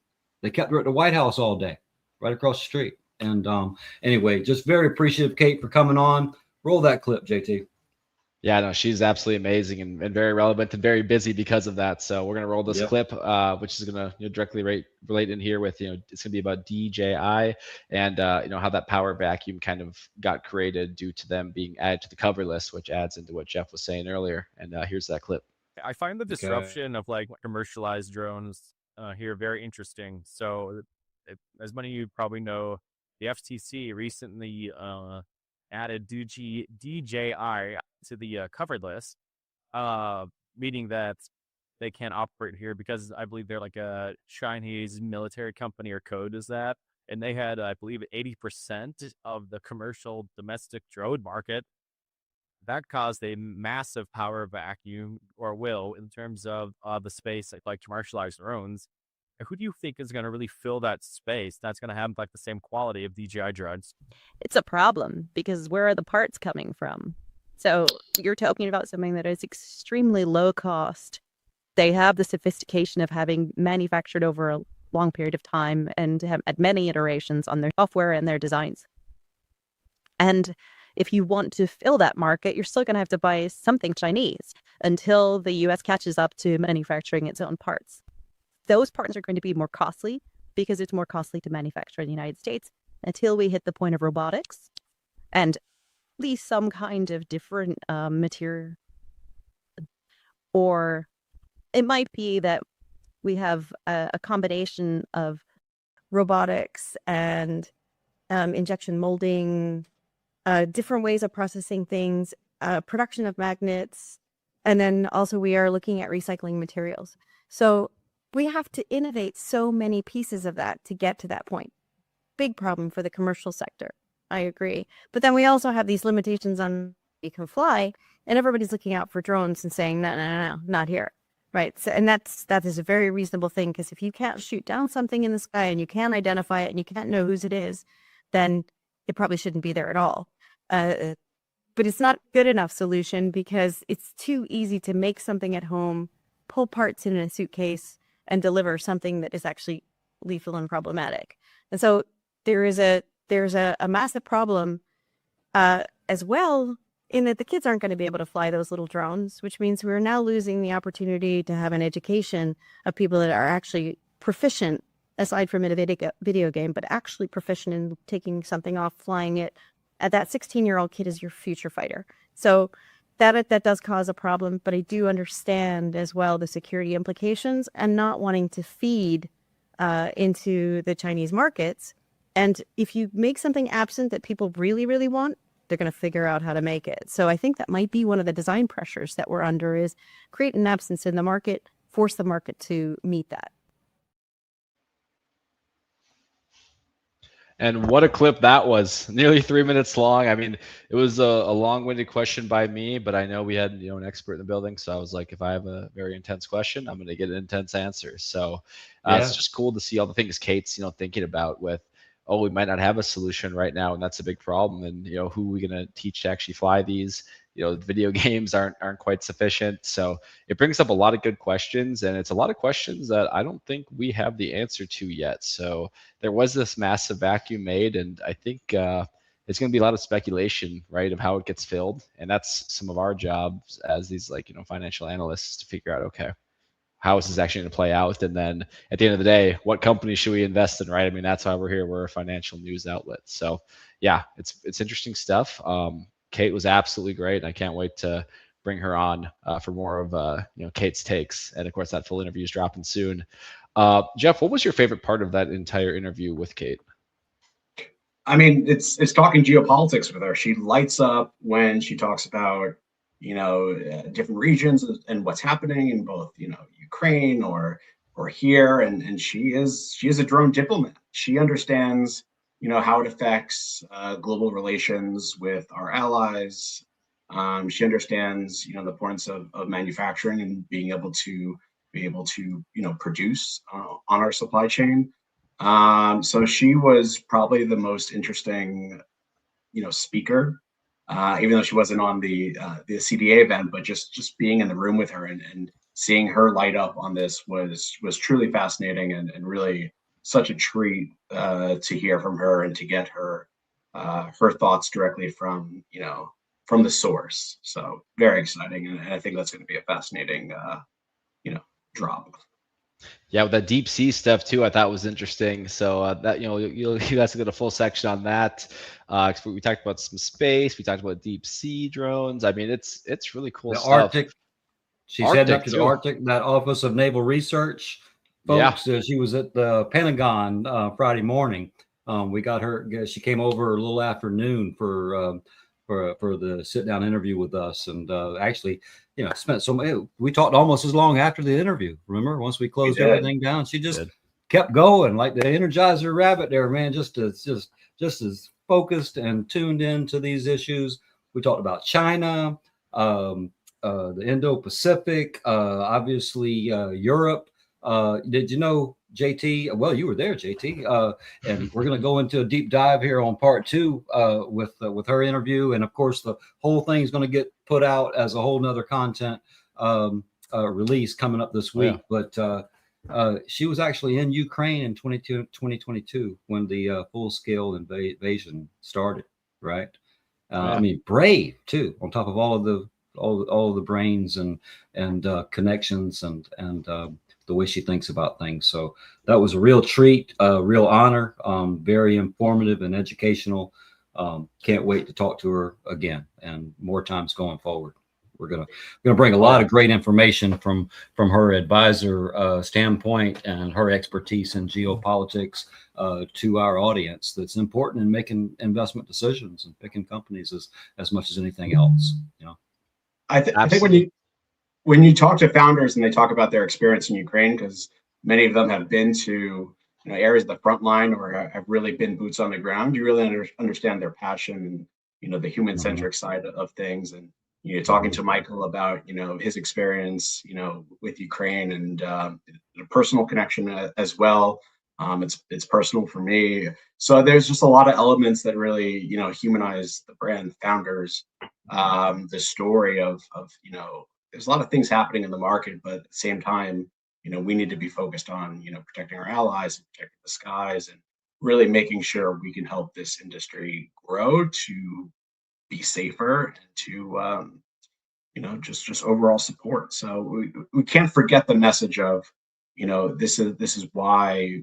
[SPEAKER 1] They kept her at the White House all day, right across the street. And anyway, just very appreciative, Kate, for coming on. Roll that clip, JT.
[SPEAKER 2] Yeah, no, she's absolutely amazing and very relevant and very busy because of that. So we're going to roll this clip, which is going to directly relate in here with, it's going to be about DJI and, how that power vacuum kind of got created due to them being added to the cover list, which adds into what Jeff was saying earlier. And here's that clip.
[SPEAKER 8] I find the disruption of like commercialized drones here very interesting. So as many of you probably know, the FTC recently added DJI to the covered list, meaning that they can't operate here because I believe they're like a Chinese military company or code is that. And they had, I believe, 80% of the commercial domestic drone market. That caused a massive power vacuum, or will, in terms of the space like commercialized drones. Who do you think is going to really fill that space that's going to have like the same quality of DJI drones?
[SPEAKER 9] It's a problem because where are the parts coming from? So you're talking about something that is extremely low cost. They have the sophistication of having manufactured over a long period of time and have had many iterations on their software and their designs. And if you want to fill that market, you're still going to have to buy something Chinese until the US catches up to manufacturing its own parts. Those parts are going to be more costly because it's more costly to manufacture in the United States until we hit the point of robotics and least some kind of different material. Or it might be that we have a combination of robotics and injection molding, different ways of processing things, production of magnets, and then also we are looking at recycling materials. So we have to innovate so many pieces of that to get to that point. Big problem for the commercial sector. I agree. But then we also have these limitations on you can fly, and everybody's looking out for drones and saying, no, not here. Right. So, and that is a very reasonable thing, because if you can't shoot down something in the sky and you can't identify it and you can't know whose it is, then it probably shouldn't be there at all. But it's not a good enough solution, because it's too easy to make something at home, pull parts in a suitcase, and deliver something that is actually lethal and problematic. And so there's a massive problem as well, in that the kids aren't going to be able to fly those little drones, which means we're now losing the opportunity to have an education of people that are actually proficient, aside from in a video game, but actually proficient in taking something off, flying it. That 16-year-old kid is your future fighter. So that does cause a problem, but I do understand as well the security implications and not wanting to feed into the Chinese markets. And if you make something absent that people really, really want, they're going to figure out how to make it. So I think that might be one of the design pressures that we're under, is create an absence in the market, force the market to meet that.
[SPEAKER 2] And what a clip that was, nearly 3 minutes long. I mean, it was a long-winded question by me, but I know we had, an expert in the building. So I was like, if I have a very intense question, I'm going to get an intense answer. So it's just cool to see all the things Kate's, thinking about with, oh, we might not have a solution right now, and that's a big problem. And, who are we going to teach to actually fly these? Video games aren't quite sufficient. So it brings up a lot of good questions, and it's a lot of questions that I don't think we have the answer to yet. So there was this massive vacuum made, and I think it's going to be a lot of speculation, right, of how it gets filled. And that's some of our jobs as these financial analysts, to figure out, okay, how is this actually going to play out? And then at the end of the day, what company should we invest in, right? I mean, that's why we're here. We're a financial news outlet. So yeah, it's interesting stuff. Kate was absolutely great, and I can't wait to bring her on for more of Kate's takes. And of course, that full interview is dropping soon. Jeff, what was your favorite part of that entire interview with Kate?
[SPEAKER 5] I mean, it's talking geopolitics with her. She lights up when she talks about different regions and what's happening in both Ukraine or here, and she is a drone diplomat. She understands how it affects global relations with our allies. She understands the importance of manufacturing and being able to produce on our supply chain. So she was probably the most interesting speaker, even though she wasn't on the CDA event, but just being in the room with her and seeing her light up on this was truly fascinating, and really such a treat to hear from her and to get her thoughts directly from the source. So very exciting, and I think that's going to be a fascinating drop.
[SPEAKER 2] Yeah, with that deep sea stuff too, I thought was interesting. So that you guys get a full section on that. We talked about some space. We talked about deep sea drones. I mean, it's really cool
[SPEAKER 1] the
[SPEAKER 2] stuff.
[SPEAKER 1] Arctic. She's heading up to the Arctic. That Office of Naval Research, folks. Yeah. She was at the Pentagon Friday morning. We got her. She came over a little after noon for the sit-down interview with us, and actually, spent we talked almost as long after the interview. Remember, once we closed everything down, she just kept going like the Energizer rabbit there, man. Just as focused and tuned into these issues. We talked about China, the Indo-Pacific, obviously Europe. Did you know, JT? Well, you were there, JT. And we're going to go into a deep dive here on part 2 with her interview. And of course, the whole thing is going to get put out as a whole nother content release coming up this week. Yeah. But she was actually in Ukraine in 2022 when the full-scale invasion started, right? I mean, brave too, on top of all of the brains and connections and the way she thinks about things. So that was a real treat, a real honor, very informative and educational. Can't wait to talk to her again and more times going forward. We're gonna bring a lot of great information from her advisor standpoint and her expertise in geopolitics to our audience. That's important in making investment decisions and picking companies as much as anything else.
[SPEAKER 5] I think when you talk to founders and they talk about their experience in Ukraine, because many of them have been to areas of the front line or have really been boots on the ground, you really understand their passion and the human centric side of things. And you're talking to Michael about his experience with Ukraine and a personal connection as well. It's personal for me. So there's just a lot of elements that really humanize the brand founders. The story of there's a lot of things happening in the market, but at the same time, we need to be focused on protecting our allies and protecting the skies and really making sure we can help this industry grow to be safer and to just overall support. So we can't forget the message of this is why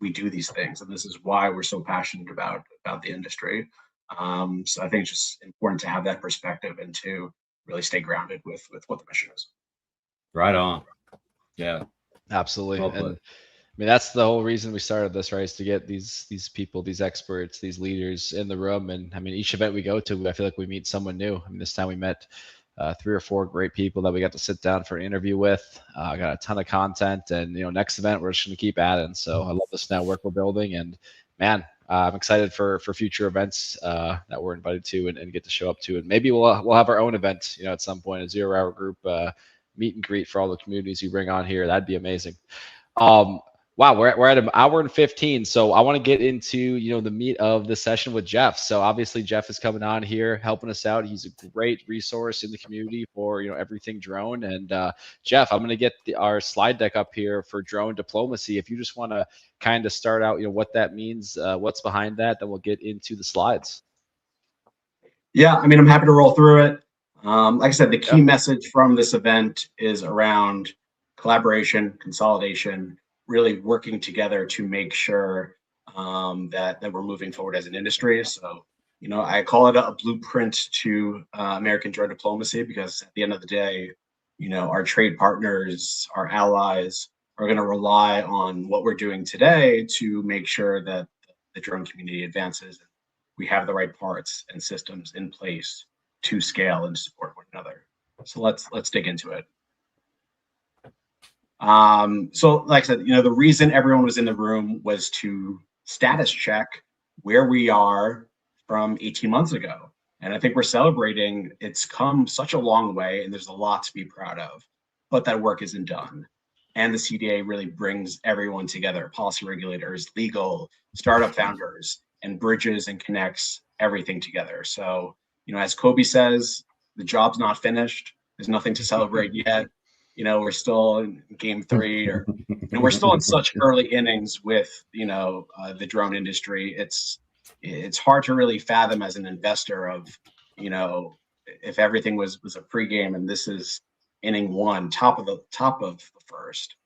[SPEAKER 5] we do these things, and this is why we're so passionate about the industry. So I think it's just important to have that perspective and to really stay grounded with what the mission is.
[SPEAKER 1] Right on. Yeah,
[SPEAKER 2] absolutely.
[SPEAKER 1] Well
[SPEAKER 2] and I mean, that's the whole reason we started this, right? Is to get these people, these experts, these leaders in the room. And I mean, each event we go to, I feel like we meet someone new. I mean, this time we met 3 or 4 great people that we got to sit down for an interview with. I got a ton of content, and next event we're just going to keep adding. So I love this network we're building, and man, I'm excited for future events that we're invited to and get to show up to, and maybe we'll have our own event, at some point, a 0 Hour group meet and greet for all the communities you bring on here. That'd be amazing. Wow, we're at an hour and 15. So I want to get into, the meat of the session with Jeff. So obviously Jeff is coming on here, helping us out. He's a great resource in the community for, everything drone. And Jeff, I'm going to get our slide deck up here for drone diplomacy. If you just want to kind of start out, what that means, what's behind that, then we'll get into the slides.
[SPEAKER 5] Yeah, I mean, I'm happy to roll through it. Like I said, the key message from this event is around collaboration, consolidation, really working together to make sure that we're moving forward as an industry. So, I call it a blueprint to American drone diplomacy, because at the end of the day, our trade partners, our allies are going to rely on what we're doing today to make sure that the drone community advances. We have the right parts and systems in place to scale and support one another. So let's dig into it. So like I said, the reason everyone was in the room was to status check where we are from 18 months ago. And I think we're celebrating, it's come such a long way and there's a lot to be proud of, but that work isn't done. And the CDA really brings everyone together, policy regulators, legal, startup founders, and bridges and connects everything together. So, as Kobe says, the job's not finished. There's nothing to celebrate yet. We're still in game 3, or we're still in such early innings with the drone industry. It's hard to really fathom as an investor of if everything was a pregame and this is inning 1, top of the first.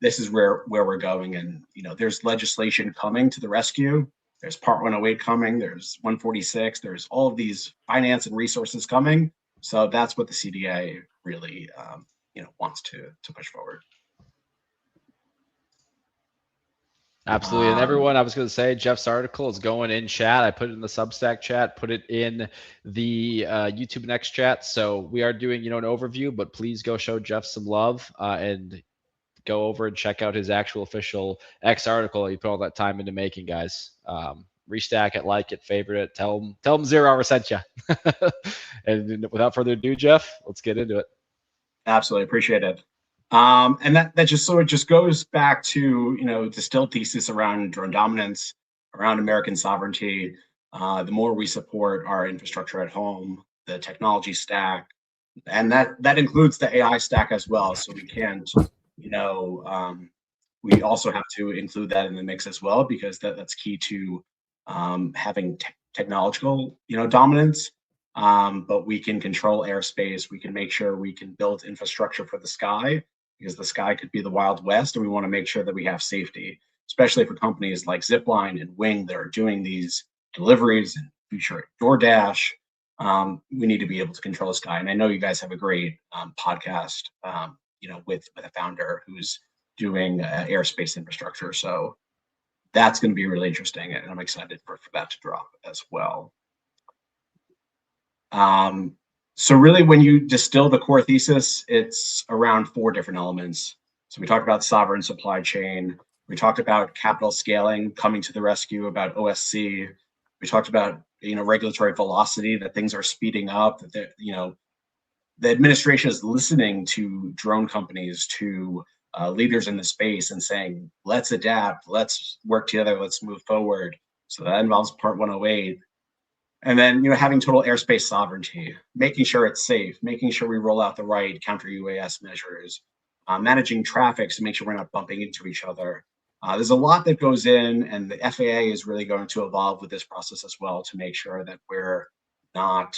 [SPEAKER 5] This is where we're going, and there's legislation coming to the rescue. There's Part 108 coming. There's 146. There's all of these finance and resources coming. So that's what the CDA really wants to push forward.
[SPEAKER 2] Absolutely. And everyone, I was going to say, Jeff's article is going in chat. I put it in the Substack chat, put it in the YouTube Next chat. So we are doing, an overview, but please go show Jeff some love and go over and check out his actual official X article he put all that time into making, guys. Restack it, like it, favorite it, tell them 0 Hour sent you. And without further ado, Jeff, let's get into it.
[SPEAKER 5] Absolutely, appreciate it. And that just goes back to distilled thesis around drone dominance, around American sovereignty. The more we support our infrastructure at home, the technology stack, and that includes the AI stack as well. So we can't, we also have to include that in the mix as well, because that's key to having technological dominance. But we can control airspace. We can make sure we can build infrastructure for the sky, because the sky could be the Wild West, and we want to make sure that we have safety, especially for companies like Zipline and Wing that are doing these deliveries and future at DoorDash. We need to be able to control the sky. And I know you guys have a great podcast, with a founder who's doing airspace infrastructure. So that's going to be really interesting, and I'm excited for that to drop as well. So really, when you distill the core thesis, it's around 4 different elements. So we talked about sovereign supply chain. We talked about capital scaling coming to the rescue, about OSC. We talked about regulatory velocity, that things are speeding up, that the administration is listening to drone companies, to leaders in the space, and saying, let's adapt, let's work together, let's move forward. So that involves Part 108. And then, having total airspace sovereignty, making sure it's safe, making sure we roll out the right counter-UAS measures, managing traffic to make sure we're not bumping into each other. There's a lot that goes in, and the FAA is really going to evolve with this process as well to make sure that we're not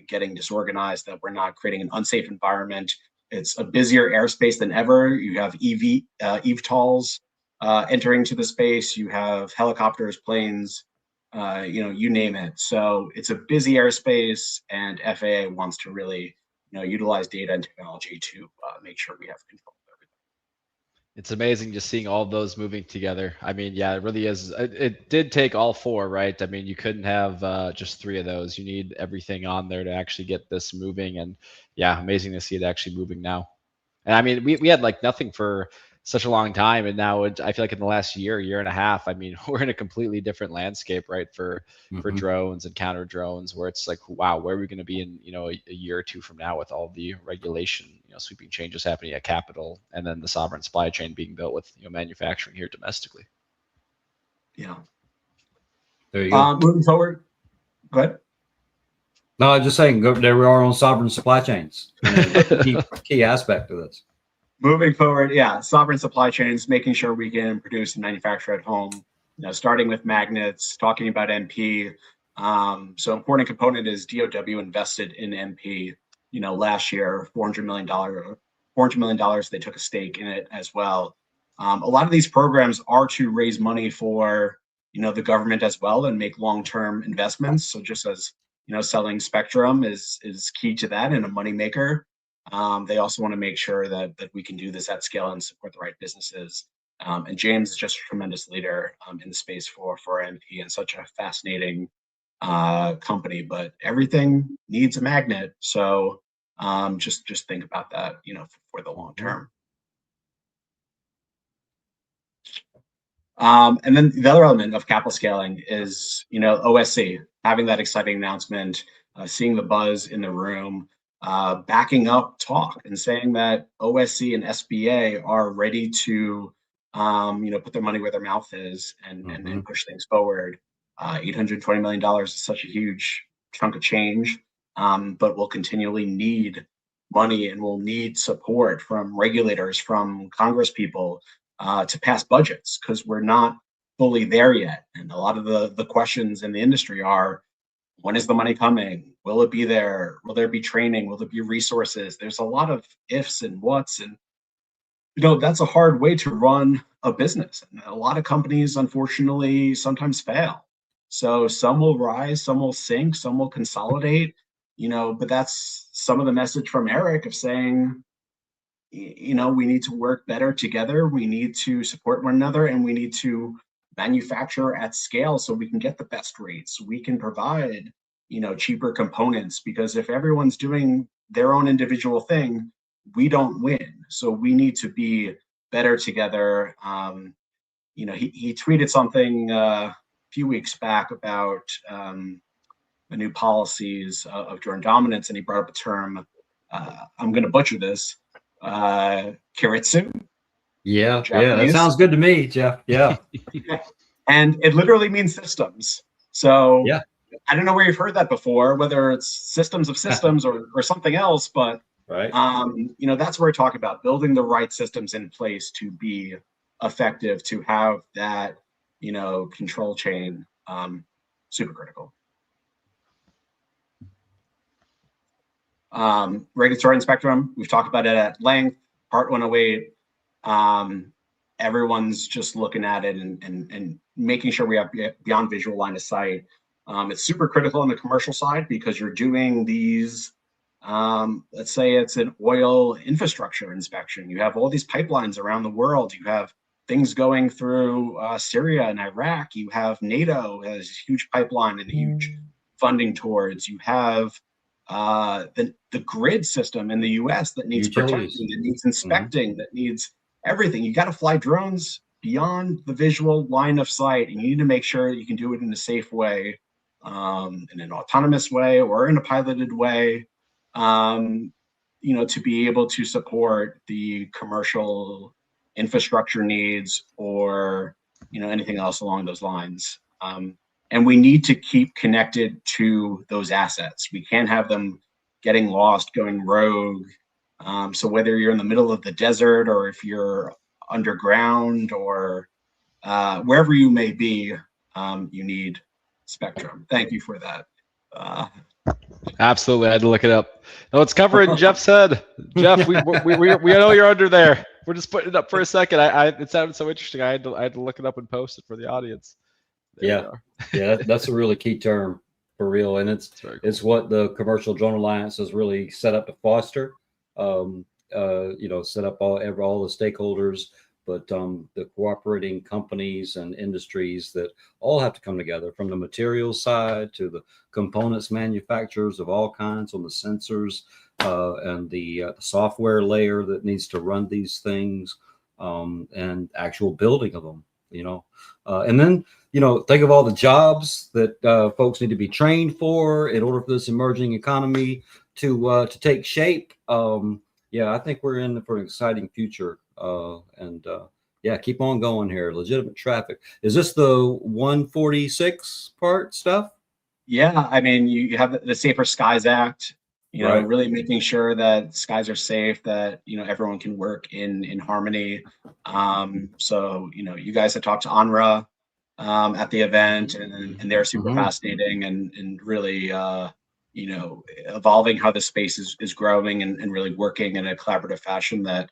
[SPEAKER 5] getting disorganized, that we're not creating an unsafe environment. It's a busier airspace than ever. You have eVTOLs entering to the space. You have helicopters, planes, you name it. So it's a busy airspace, and FAA wants to really, utilize data and technology to make sure we have control of everything.
[SPEAKER 2] It's amazing just seeing all those moving together. I mean, yeah, it really is. It did take all 4, right? I mean, you couldn't have just 3 of those. You need everything on there to actually get this moving. And yeah, amazing to see it actually moving now. And I mean, we had like nothing for such a long time, and now I feel like in the last year and a half, I mean, we're in a completely different landscape, right? For drones and counter drones, where it's like, wow, where are we going to be in a year or 2 from now with all the regulation, sweeping changes happening at Capitol, and then the sovereign supply chain being built with manufacturing here domestically.
[SPEAKER 5] Yeah.
[SPEAKER 1] There you go.
[SPEAKER 5] Moving forward, go ahead.
[SPEAKER 1] No, I'm just saying, there we are on sovereign supply chains. Key aspect of this.
[SPEAKER 5] Moving forward, yeah, sovereign supply chains, making sure we can produce and manufacture at home, starting with magnets, talking about MP. So important component is DOW invested in MP, last year, $400 million, they took a stake in it as well. A lot of these programs are to raise money for, the government as well, and make long-term investments. So just as, selling spectrum is key to that and a moneymaker. They also want to make sure that we can do this at scale and support the right businesses. And James is just a tremendous leader in the space for MP, and such a fascinating company. But everything needs a magnet, so just think about that, for the long term. And then the other element of capital scaling is, OSC, having that exciting announcement, seeing the buzz in the room. Backing up talk and saying that OSC and SBA are ready to, put their money where their mouth is and push things forward. $820 million is such a huge chunk of change, but we'll continually need money, and we'll need support from regulators, from Congress people to pass budgets, because we're not fully there yet. And a lot of the questions in the industry are, when is the money coming? Will it be there? Will there be training? Will there be resources? There's a lot of ifs and whats, and that's a hard way to run a business. And a lot of companies, unfortunately, sometimes fail. So some will rise, some will sink, some will consolidate. But that's some of the message from Eric of saying, we need to work better together. We need to support one another, and we need to manufacture at scale so we can get the best rates. We can provide, cheaper components, because if everyone's doing their own individual thing, we don't win. So we need to be better together. He tweeted something a few weeks back about the new policies of drone dominance, and he brought up a term, I'm going to butcher this, kiritsu.
[SPEAKER 1] Yeah, that sounds good to me, Jeff. Yeah.
[SPEAKER 5] And it literally means systems. So
[SPEAKER 1] yeah,
[SPEAKER 5] I don't know where you've heard that before, whether it's systems of systems or something else, but
[SPEAKER 1] right.
[SPEAKER 5] That's where we're talking about building the right systems in place to be effective, to have that, control chain, super critical. Regulatory and spectrum, we've talked about it at length. Part 108, everyone's just looking at it and making sure we have beyond visual line of sight. It's super critical on the commercial side because you're doing these, let's say it's an oil infrastructure inspection. You have all these pipelines around the world. You have things going through Syria and Iraq. You have NATO has a huge pipeline and huge funding towards. You have the grid system in the US that needs
[SPEAKER 1] Utilities.
[SPEAKER 5] protecting, that needs inspecting, that needs everything. You got to fly drones beyond the visual line of sight, and you need to make sure that you can do it in a safe way, in an autonomous way or in a piloted way, to be able to support the commercial infrastructure needs or anything else along those lines. And we need to keep connected to those assets. We can't have them getting lost, going rogue. So whether you're in the middle of the desert or if you're underground or wherever you may be, you need spectrum. Thank you for that.
[SPEAKER 2] Absolutely, I had to look it up. No, it's covering Jeff said. Jeff, we know you're under there. We're just putting it up for a second. It sounded so interesting. I had to look it up and post it for the audience. There
[SPEAKER 1] yeah, that's a really key term for real, and it's what the Commercial Drone Alliance is really set up to foster. Set up all the stakeholders, but the cooperating companies and industries that all have to come together, from the materials side to the components manufacturers of all kinds on the sensors and the software layer that needs to run these things, and actual building of them, and then think of all the jobs that folks need to be trained for in order for this emerging economy to take shape. I think we're in for an exciting future. Keep on going here. Legitimate traffic. Is this the 146 part stuff?
[SPEAKER 5] Yeah, I mean, you have the Safer Skies Act,
[SPEAKER 1] Right.
[SPEAKER 5] really making sure that skies are safe, that, everyone can work in harmony. So, you guys have talked to UNRWA at the event, and they're super fascinating and really, evolving how the space is growing and really working in a collaborative fashion that,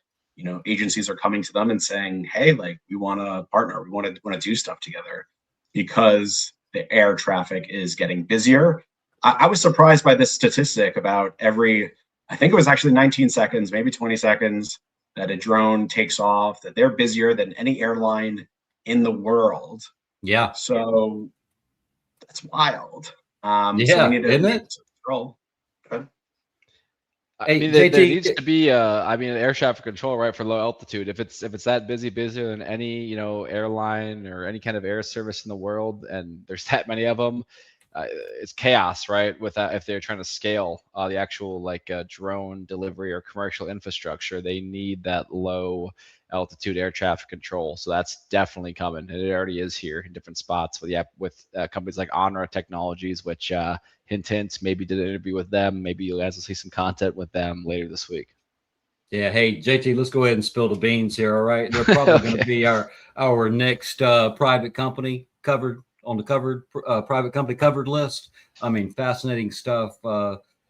[SPEAKER 5] agencies are coming to them and saying, hey, like, we want to partner, we want to do stuff together because the air traffic is getting busier. I was surprised by this statistic about I think it was actually 19 seconds, maybe 20 seconds that a drone takes off, that they're busier than any airline in the world.
[SPEAKER 1] Yeah.
[SPEAKER 5] So that's wild.
[SPEAKER 1] Yeah,
[SPEAKER 5] so we need to
[SPEAKER 1] isn't it?
[SPEAKER 5] Control.
[SPEAKER 2] I
[SPEAKER 1] Hey,
[SPEAKER 2] mean, there
[SPEAKER 1] JT,
[SPEAKER 2] needs to be an air traffic control, right, for low altitude. If it's that busier than any airline or any kind of air service in the world, and there's that many of them, it's chaos, right? With that, if they're trying to scale the actual drone delivery or commercial infrastructure, they need that low altitude air traffic control. So that's definitely coming, and it already is here in different spots with companies like Honor Technologies, which hint, maybe did an interview with them. Maybe you guys will see some content with them later this week.
[SPEAKER 1] Yeah. Hey, JT, let's go ahead and spill the beans here. All right. They're probably going to be our next private company covered on the private company covered list. I mean, fascinating stuff.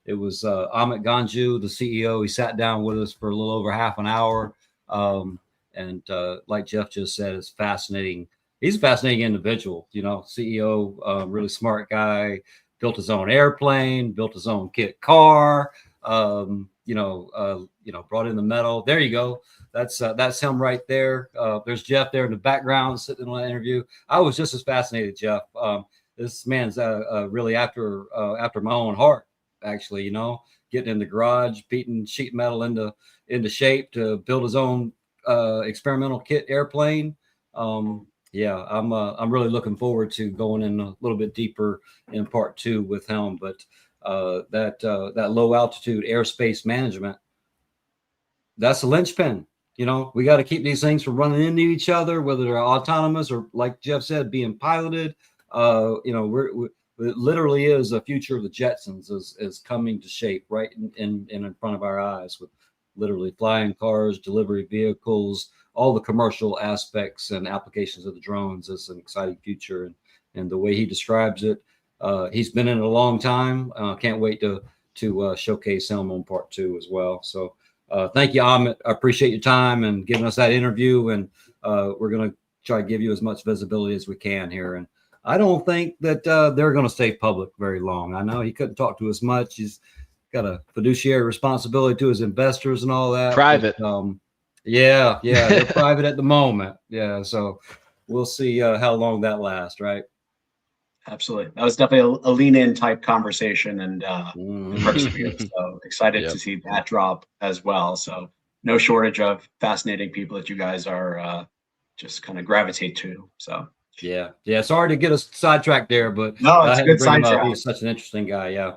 [SPEAKER 1] It was Amit Ganju, the CEO. He sat down with us for a little over half an hour. And like Jeff just said, it's fascinating. He's a fascinating individual, CEO, really smart guy, built his own airplane, built his own kit car, brought in the metal. There you go. That's him right there. There's Jeff there in the background sitting in that interview. I was just as fascinated, Jeff. This man's really after my own heart, actually, getting in the garage, beating sheet metal into shape to build his own experimental kit airplane. I'm really looking forward to going in a little bit deeper in part 2 with him. But that low altitude airspace management, that's a linchpin. We got to keep these things from running into each other, whether they're autonomous or, like Jeff said, being piloted. It literally is the future of the Jetsons is coming to shape right in front of our eyes, with literally flying cars, delivery vehicles, all the commercial aspects and applications of the drones. Is an exciting future, and the way he describes it, he's been in it a long time. Can't wait to showcase him on part 2 as well. So thank you, Amit. I appreciate your time and giving us that interview. And we're going to try to give you as much visibility as we can here. And I don't think that they're going to stay public very long. I know he couldn't talk to us much. He's got a fiduciary responsibility to his investors and all that.
[SPEAKER 2] Private.
[SPEAKER 1] But, yeah, they're private at the moment. Yeah, so we'll see how long that lasts, right?
[SPEAKER 5] Absolutely. That was definitely a lean-in type conversation and persevere. So excited to see that drop as well. So no shortage of fascinating people that you guys are just kind of gravitate to. So
[SPEAKER 1] yeah. Sorry to get us sidetracked there, but
[SPEAKER 5] no, it's
[SPEAKER 1] I
[SPEAKER 5] a good sidetrack.
[SPEAKER 1] He's such an interesting guy. Yeah.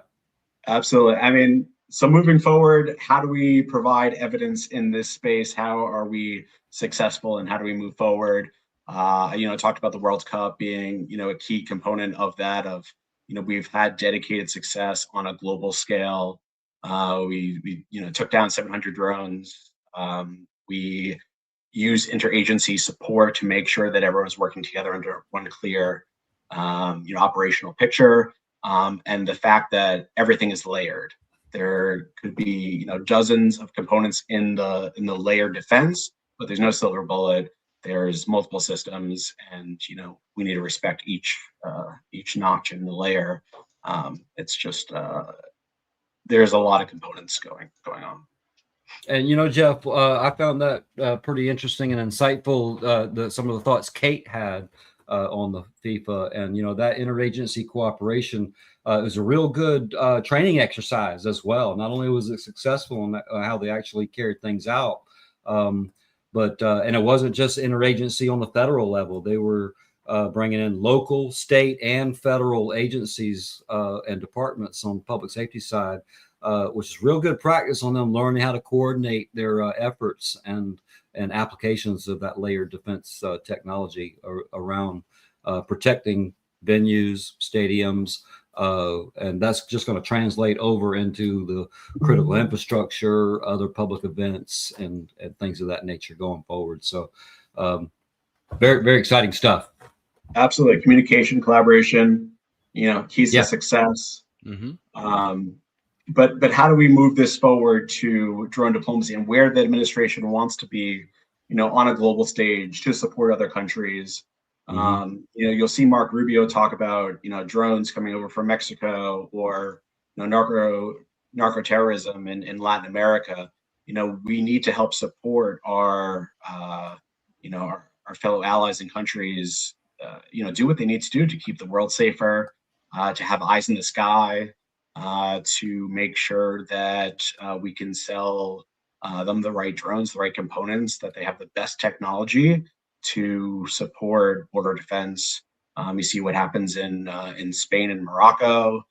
[SPEAKER 5] Absolutely. I mean, so moving forward, how do we provide evidence in this space? How are we successful and how do we move forward? Talked about the World Cup being, a key component of that. We've had dedicated success on a global scale. We took down 700 drones. We use interagency support to make sure that everyone's working together under one clear, operational picture. And the fact that everything is layered. There could be, dozens of components in the layer defense, but there's no silver bullet. There's multiple systems, and we need to respect each notch in the layer. It's just there's a lot of components going on.
[SPEAKER 1] And Jeff, I found that pretty interesting and insightful. Some of the thoughts Kate had on the FIFA, and that interagency cooperation was a real good training exercise as well. Not only was it successful in how they actually carried things out, but and it wasn't just interagency on the federal level. They were bringing in local, state, and federal agencies and departments on the public safety side, which is real good practice on them learning how to coordinate their efforts and applications of that layered defense technology around protecting venues, stadiums, and that's just going to translate over into the critical infrastructure, other public events, and things of that nature going forward. So very, very exciting stuff.
[SPEAKER 5] Absolutely. Communication, collaboration, keys to success.
[SPEAKER 2] Mm-hmm.
[SPEAKER 5] But how do we move this forward to drone diplomacy and where the administration wants to be, on a global stage to support other countries? You'll see Mark Rubio talk about, drones coming over from Mexico or, narco terrorism in Latin America. We need to help support our fellow allies and countries, do what they need to do to keep the world safer, to have eyes in the sky, to make sure that we can sell them the right drones, the right components, that they have the best technology to support border defense. You see what happens in Spain and Morocco.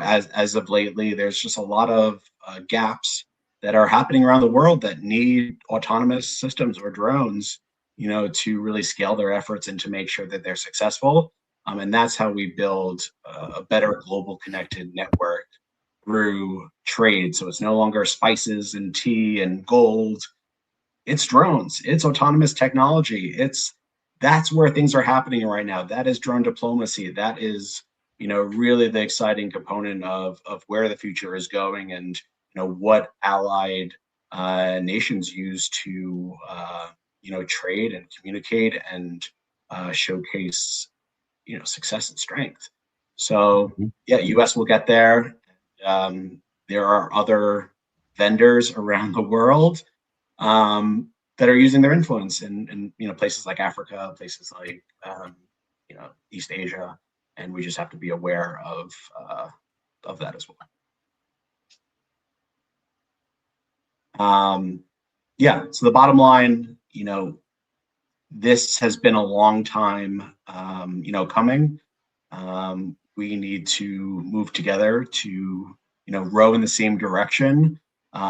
[SPEAKER 5] As of lately, there's just a lot of gaps that are happening around the world that need autonomous systems or drones, to really scale their efforts and to make sure that they're successful. And that's how we build a better global connected network through trade. So it's no longer spices and tea and gold. It's drones. It's autonomous technology. That's where things are happening right now. That is drone diplomacy. That is, really the exciting component of where the future is going, and what allied nations use to trade and communicate and showcase success and strength. So U.S. will get there. There are other vendors around the world that are using their influence in places like Africa, places like East Asia, and we just have to be aware of that as well. So the bottom line, this has been a long time, coming. We need to move together to, row in the same direction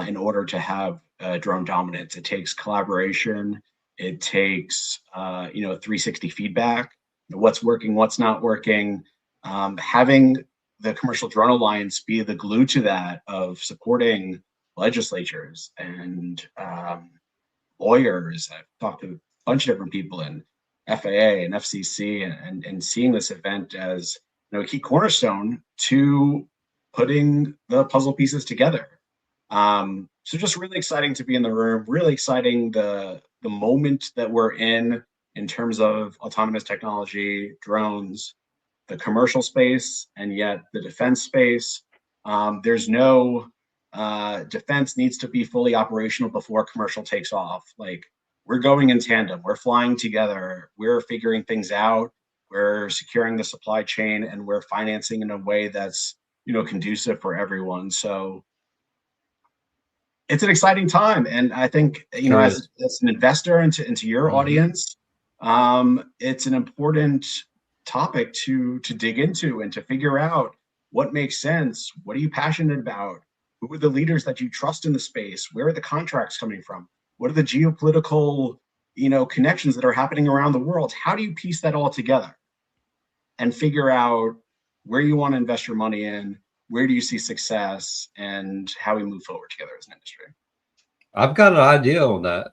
[SPEAKER 5] in order to have drone dominance. It takes collaboration. It takes, 360 feedback. What's working, what's not working. Having the Commercial Drone Alliance be the glue to that, of supporting legislatures and lawyers. I've talked to a bunch of different people in FAA and FCC, and seeing this event as a key cornerstone to putting the puzzle pieces together. So just really exciting to be in the room, really exciting the moment that we're in terms of autonomous technology, drones, the commercial space, and yet the defense space. There's no defense needs to be fully operational before commercial takes off. Like, we're going in tandem, we're flying together, we're figuring things out, we're securing the supply chain, and we're financing in a way that's, conducive for everyone. So it's an exciting time, and I think, as an investor into your audience, it's an important topic to dig into and to figure out what makes sense. What are you passionate about? Who are the leaders that you trust in the space? Where are the contracts coming from? What are the geopolitical, connections that are happening around the world? How do you piece that all together and figure out where you want to invest your money in? Where do you see success, and how we move forward together as an industry?
[SPEAKER 1] I've got an idea on that.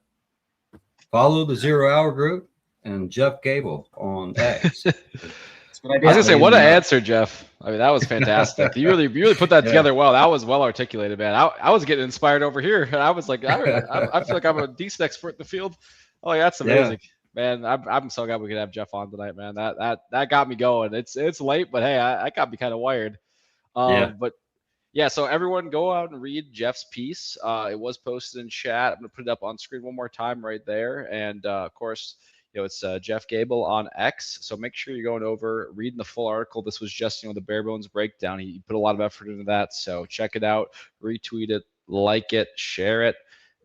[SPEAKER 1] Follow the 0 Hour Group and Jeff Gabel on X.
[SPEAKER 2] I was gonna say, what an answer, Jeff. I mean, that was fantastic. You really put that together well. That was well articulated, man. I was getting inspired over here, and I was like, I feel like I'm a decent expert in the field. Oh, yeah, that's amazing, man. I'm so glad we could have Jeff on tonight, man. That got me going. It's late, but hey, I got me kind of wired. But yeah, so everyone go out and read Jeff's piece. It was posted in chat. I'm gonna put it up on screen one more time right there. And of course, it's Jeff Gabel on X. So make sure you're going over, reading the full article. This was just, the bare bones breakdown. He put a lot of effort into that. So check it out, retweet it, like it, share it.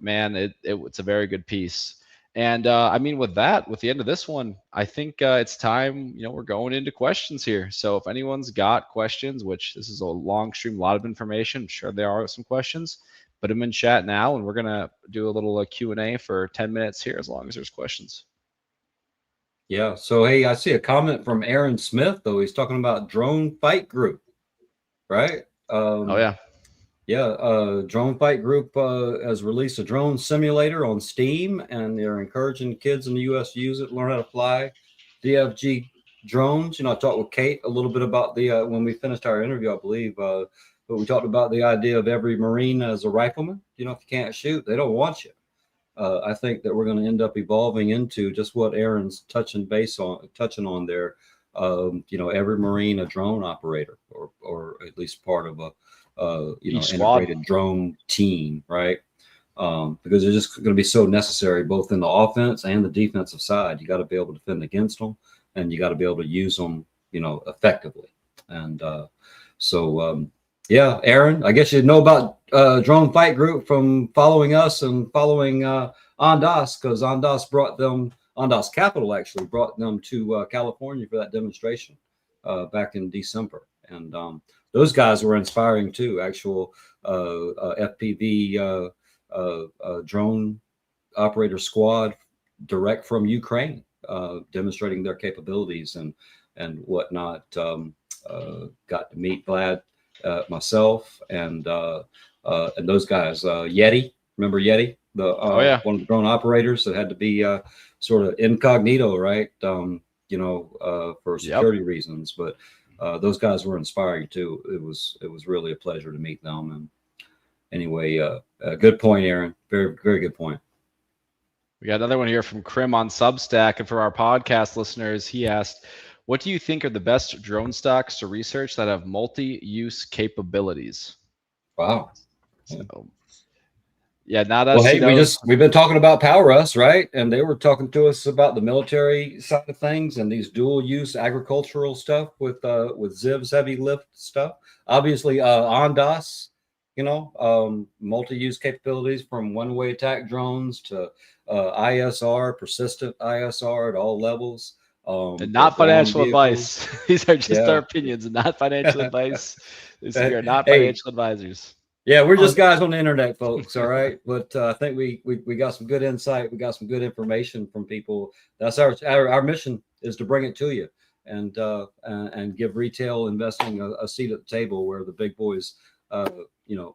[SPEAKER 2] Man, it's a very good piece. And I mean, with the end of this one, I think it's time, we're going into questions here. So if anyone's got questions, which this is a long stream, a lot of information, I'm sure there are some questions, put them in chat now, and we're going to do a little Q&A for 10 minutes here, as long as there's questions.
[SPEAKER 1] Yeah. So, hey, I see a comment from Aaron Smith, though. He's talking about Drone Fight Group, right?
[SPEAKER 2] Oh, yeah.
[SPEAKER 1] Yeah, Drone Fight Group has released a drone simulator on Steam, and they're encouraging kids in the U.S. to use it, learn how to fly DFG drones. I talked with Kate a little bit about the when we finished our interview, I believe, but we talked about the idea of every Marine as a rifleman. If you can't shoot, they don't want you. I think that we're going to end up evolving into just what Aaron's touching on there. Every Marine a drone operator, or at least part of a integrated drone team, right? Because they're just going to be so necessary both in the offense and the defensive side. You got to be able to defend against them, and you got to be able to use them, effectively. And yeah, Aaron, I guess you know about Drone Fight Group from following us and following Ondas, because Ondas Capital actually brought them to California for that demonstration back in December. And those guys were inspiring too. Actual FPV drone operator squad direct from Ukraine, demonstrating their capabilities and whatnot. Got to meet Vlad, myself, and those guys. Yeti, remember Yeti? One of the drone operators that had to be sort of incognito, right? For security reasons, but. Those guys were inspiring too. It was really a pleasure to meet them. And anyway, good point, Aaron. Very, very good point.
[SPEAKER 2] We got another one here from Krim on Substack. And for our podcast listeners, he asked, what do you think are the best drone stocks to research that have multi-use capabilities?
[SPEAKER 1] Wow.
[SPEAKER 2] So, yeah, now that's
[SPEAKER 1] we've been talking about Powerus, right? And they were talking to us about the military side of things and these dual use agricultural stuff with Ziv's heavy lift stuff. Obviously, Ondas, multi-use capabilities from one-way attack drones to ISR, persistent ISR at all levels.
[SPEAKER 2] And not financial advice. These are just our opinions and not financial advice. We are not financial advisors.
[SPEAKER 1] Yeah, we're just guys on the internet, folks. All right, but I think we got some good insight. We got some good information from people. That's our mission, is to bring it to you and give retail investing a seat at the table where the big boys,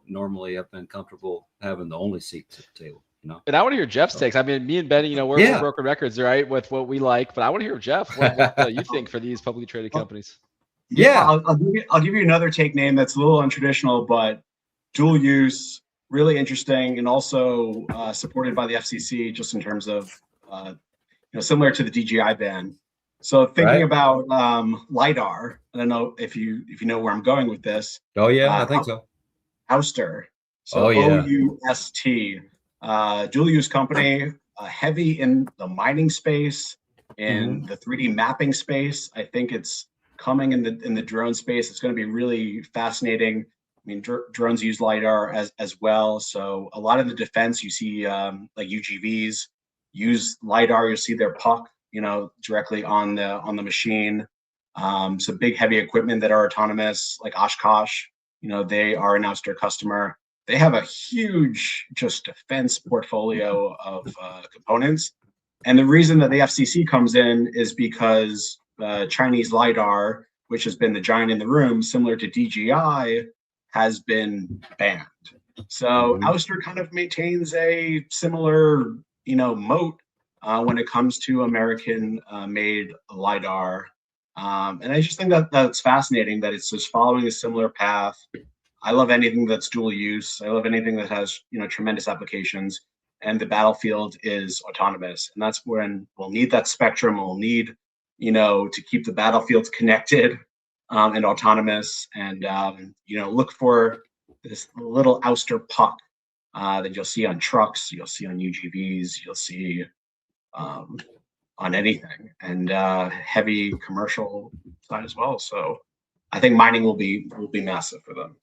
[SPEAKER 1] normally have been comfortable having the only seats at the table.
[SPEAKER 2] And I want to hear Jeff's takes. I mean, me and Benny, we're broken records, right, with what we like. But I want to hear Jeff. What you think for these publicly traded companies?
[SPEAKER 5] Yeah, I'll give you another take name that's a little untraditional, but dual use, really interesting, and also supported by the FCC, just in terms of similar to the DJI ban. So thinking about LiDAR, I don't know if you know where I'm going with this.
[SPEAKER 1] Oh yeah, I think so.
[SPEAKER 5] Ouster. So
[SPEAKER 1] Oh yeah.
[SPEAKER 5] OUST, dual use company, heavy in the mining space, in the 3D mapping space. I think it's coming in the drone space. It's going to be really fascinating. I mean, drones use LiDAR as well. So a lot of the defense you see, like UGVs, use LiDAR. You'll see their puck, directly on the machine. So big heavy equipment that are autonomous, like Oshkosh, they are an Ouster customer. They have a huge just defense portfolio of components. And the reason that the FCC comes in is because Chinese LiDAR, which has been the giant in the room, similar to DJI, has been banned. So Ouster kind of maintains a similar, moat when it comes to American made LiDAR. And I just think that that's fascinating that it's just following a similar path. I love anything that's dual use. I love anything that has, tremendous applications, and the battlefield is autonomous. And that's when we'll need that spectrum. We'll need, to keep the battlefields connected and autonomous, and, look for this little Ouster puck that you'll see on trucks, you'll see on UGVs, you'll see on anything, and heavy commercial side as well. So I think mining will be massive for them.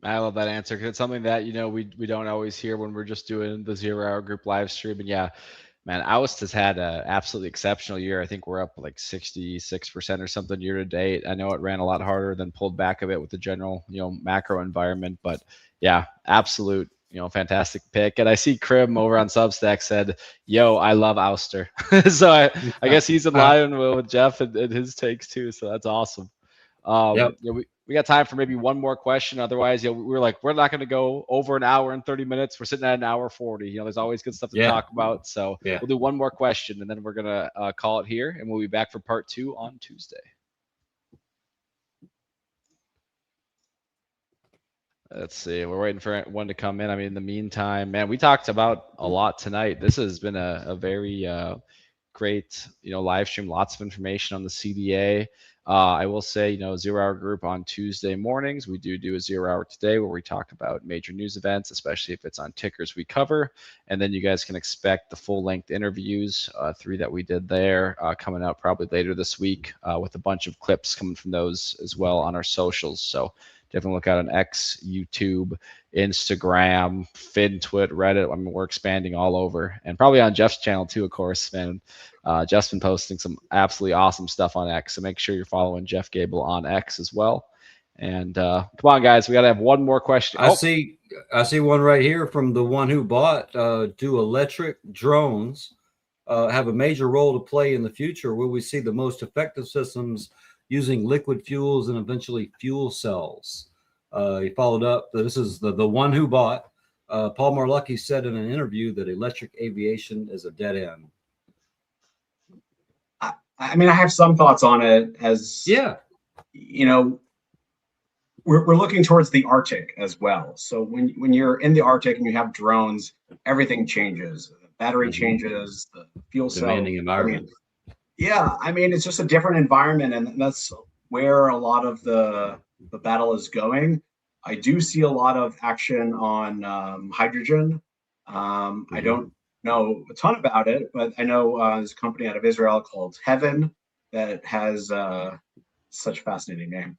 [SPEAKER 2] I love that answer, because it's something that we don't always hear when we're just doing the 0 Hour Group live stream. And yeah, man, Oust has had an absolutely exceptional year. I think we're up like 66% or something year to date. I know it ran a lot harder, then pulled back a bit with the general macro environment, but yeah, absolute fantastic pick. And I see Krim over on Substack said, "Yo, I love Ouster." So I guess he's in line with Jeff and his takes too. So that's awesome. We got time for maybe one more question. Otherwise, we're not going to go over an hour and 30 minutes. We're sitting at an hour 40. There's always good stuff to talk about. So we'll do one more question, and then we're going to call it here, and we'll be back for part 2 on Tuesday. Let's see. We're waiting for one to come in. I mean, in the meantime, man, we talked about a lot tonight. This has been a very great, live stream. Lots of information on the CDA. I will say, 0 Hour Group on Tuesday mornings. We do a 0 Hour today where we talk about major news events, especially if it's on tickers we cover. And then you guys can expect the full-length interviews, 3 that we did there, coming out probably later this week, with a bunch of clips coming from those as well on our socials. So definitely look out on X, YouTube, Instagram, FinTwit, Reddit. I mean, we're expanding all over, and probably on Jeff's channel too, of course, man. Jeff's been posting some absolutely awesome stuff on X, so make sure you're following Jeff Gabel on X as well. And come on, guys, we got to have one more question.
[SPEAKER 1] I see one right here from the one who bought. Do electric drones have a major role to play in the future? Will we see the most effective systems using liquid fuels and eventually fuel cells? He followed up. This is the one who bought. Paul Marlucki said in an interview that electric aviation is a dead end.
[SPEAKER 5] I mean, I have some thoughts on it. We're looking towards the Arctic as well. So when you're in the Arctic and you have drones, everything changes. The battery changes, the fuel cell.
[SPEAKER 1] Demanding environment.
[SPEAKER 5] I mean, it's just a different environment, and that's where a lot of the battle is going. I do see a lot of action on hydrogen. I don't know a ton about it, but I know there's a company out of Israel called Heaven that has such a fascinating name,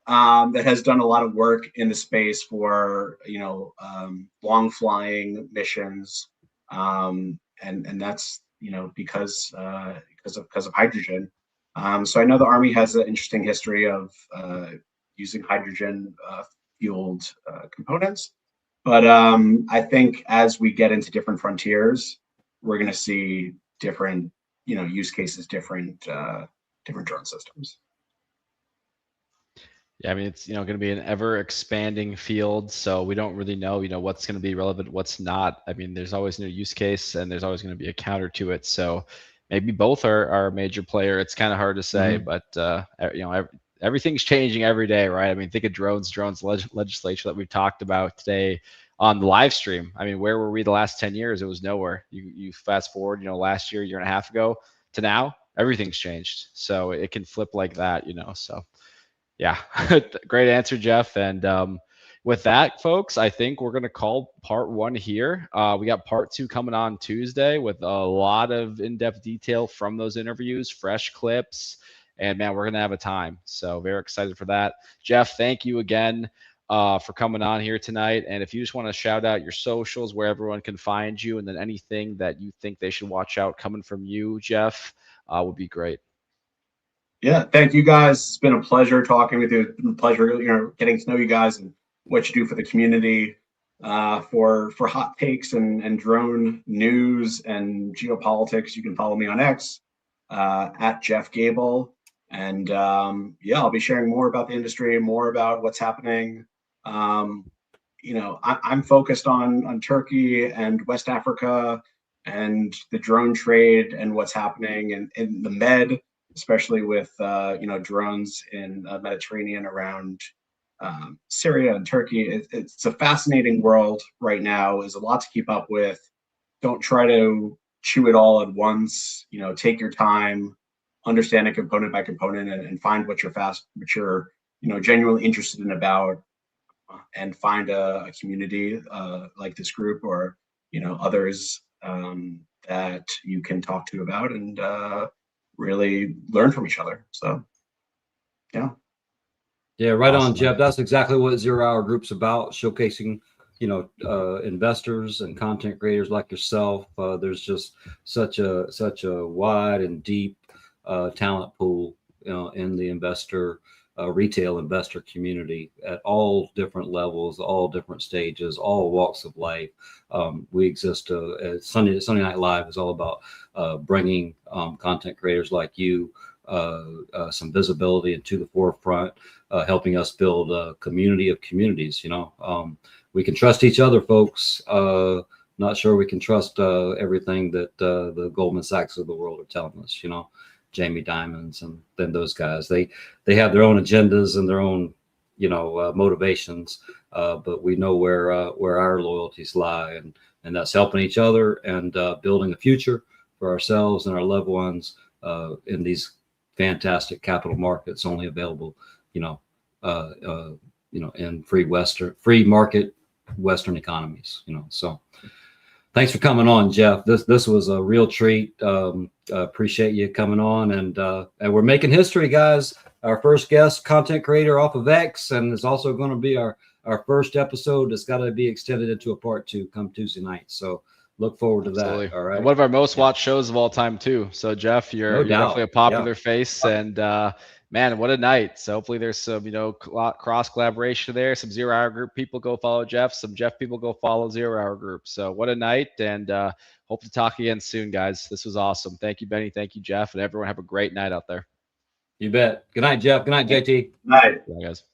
[SPEAKER 5] that has done a lot of work in the space for long flying missions, and that's because of hydrogen. So I know the Army has an interesting history of using hydrogen fueled components. But I think as we get into different frontiers, we're going to see different, use cases, different drone systems.
[SPEAKER 2] Yeah, I mean, it's going to be an ever expanding field, so we don't really know what's going to be relevant, what's not. I mean, there's always new use case, and there's always going to be a counter to it. So maybe both are a major player. It's kind of hard to say, but everything's changing every day, right? I mean, think of drones legislation that we've talked about today on the live stream. I mean, where were we the last 10 years? It was nowhere. You fast forward, last year and a half ago to now, everything's changed. So it can flip like that, so yeah, great answer, Jeff. And with that, folks, I think we're going to call part 1 here. We got part 2 coming on Tuesday with a lot of in-depth detail from those interviews, fresh clips, and man, we're going to have a time. So very excited for that. Jeff, thank you again for coming on here tonight. And if you just want to shout out your socials, where everyone can find you, and then anything that you think they should watch out coming from you, Jeff, would be great.
[SPEAKER 5] Yeah, thank you guys. It's been a pleasure talking with you. It's been a pleasure, getting to know you guys and what you do for the community, for hot takes and drone news and geopolitics. You can follow me on X at Jeff Gabel, and I'll be sharing more about the industry, more about what's happening. I'm focused on Turkey and West Africa and the drone trade and what's happening in the Med, especially with drones in the Mediterranean around Syria and Turkey. It's a fascinating world right now. There's a lot to keep up with. Don't try to chew it all at once. Take your time, understand it component by component, and find what you're genuinely interested in about, and find a community like this group or others that you can talk to about and really learn from each other. So yeah,
[SPEAKER 1] right
[SPEAKER 2] Awesome.
[SPEAKER 1] on, Jeff. That's exactly what 0 Hour Group's about, showcasing investors and content creators like yourself. There's just such a wide and deep talent pool in the retail investor community at all different levels, all different stages, all walks of life. We exist. Sunday Night Live is all about bringing content creators like you some visibility into the forefront, helping us build a community of communities. We can trust each other, folks. Not sure we can trust everything that the Goldman Sachs of the world are telling us. Jamie Dimons and then those guys. They have their own agendas and their own motivations, but we know where our loyalties lie, and that's helping each other and building a future for ourselves and our loved ones in these fantastic capital markets only available in free market Western economies. So thanks for coming on, Jeff. This was a real treat. Appreciate you coming on, and we're making history, guys. Our first guest, content creator off of X, and it's also going to be our first episode that's got to be extended into a part 2 come Tuesday night. So look forward to
[SPEAKER 2] Absolutely.
[SPEAKER 1] that. All right.
[SPEAKER 2] And one of our most watched shows of all time too. So Jeff, you're definitely a popular face, and man, what a night. So hopefully there's some, cross collaboration there. Some 0 Hour Group people go follow Jeff. Some Jeff people go follow 0 Hour Group. So what a night, and hope to talk again soon, guys. This was awesome. Thank you, Benny. Thank you, Jeff, and everyone have a great night out there.
[SPEAKER 1] You bet. Good night, Jeff. Good night, JT.
[SPEAKER 5] Night.
[SPEAKER 2] Bye, guys.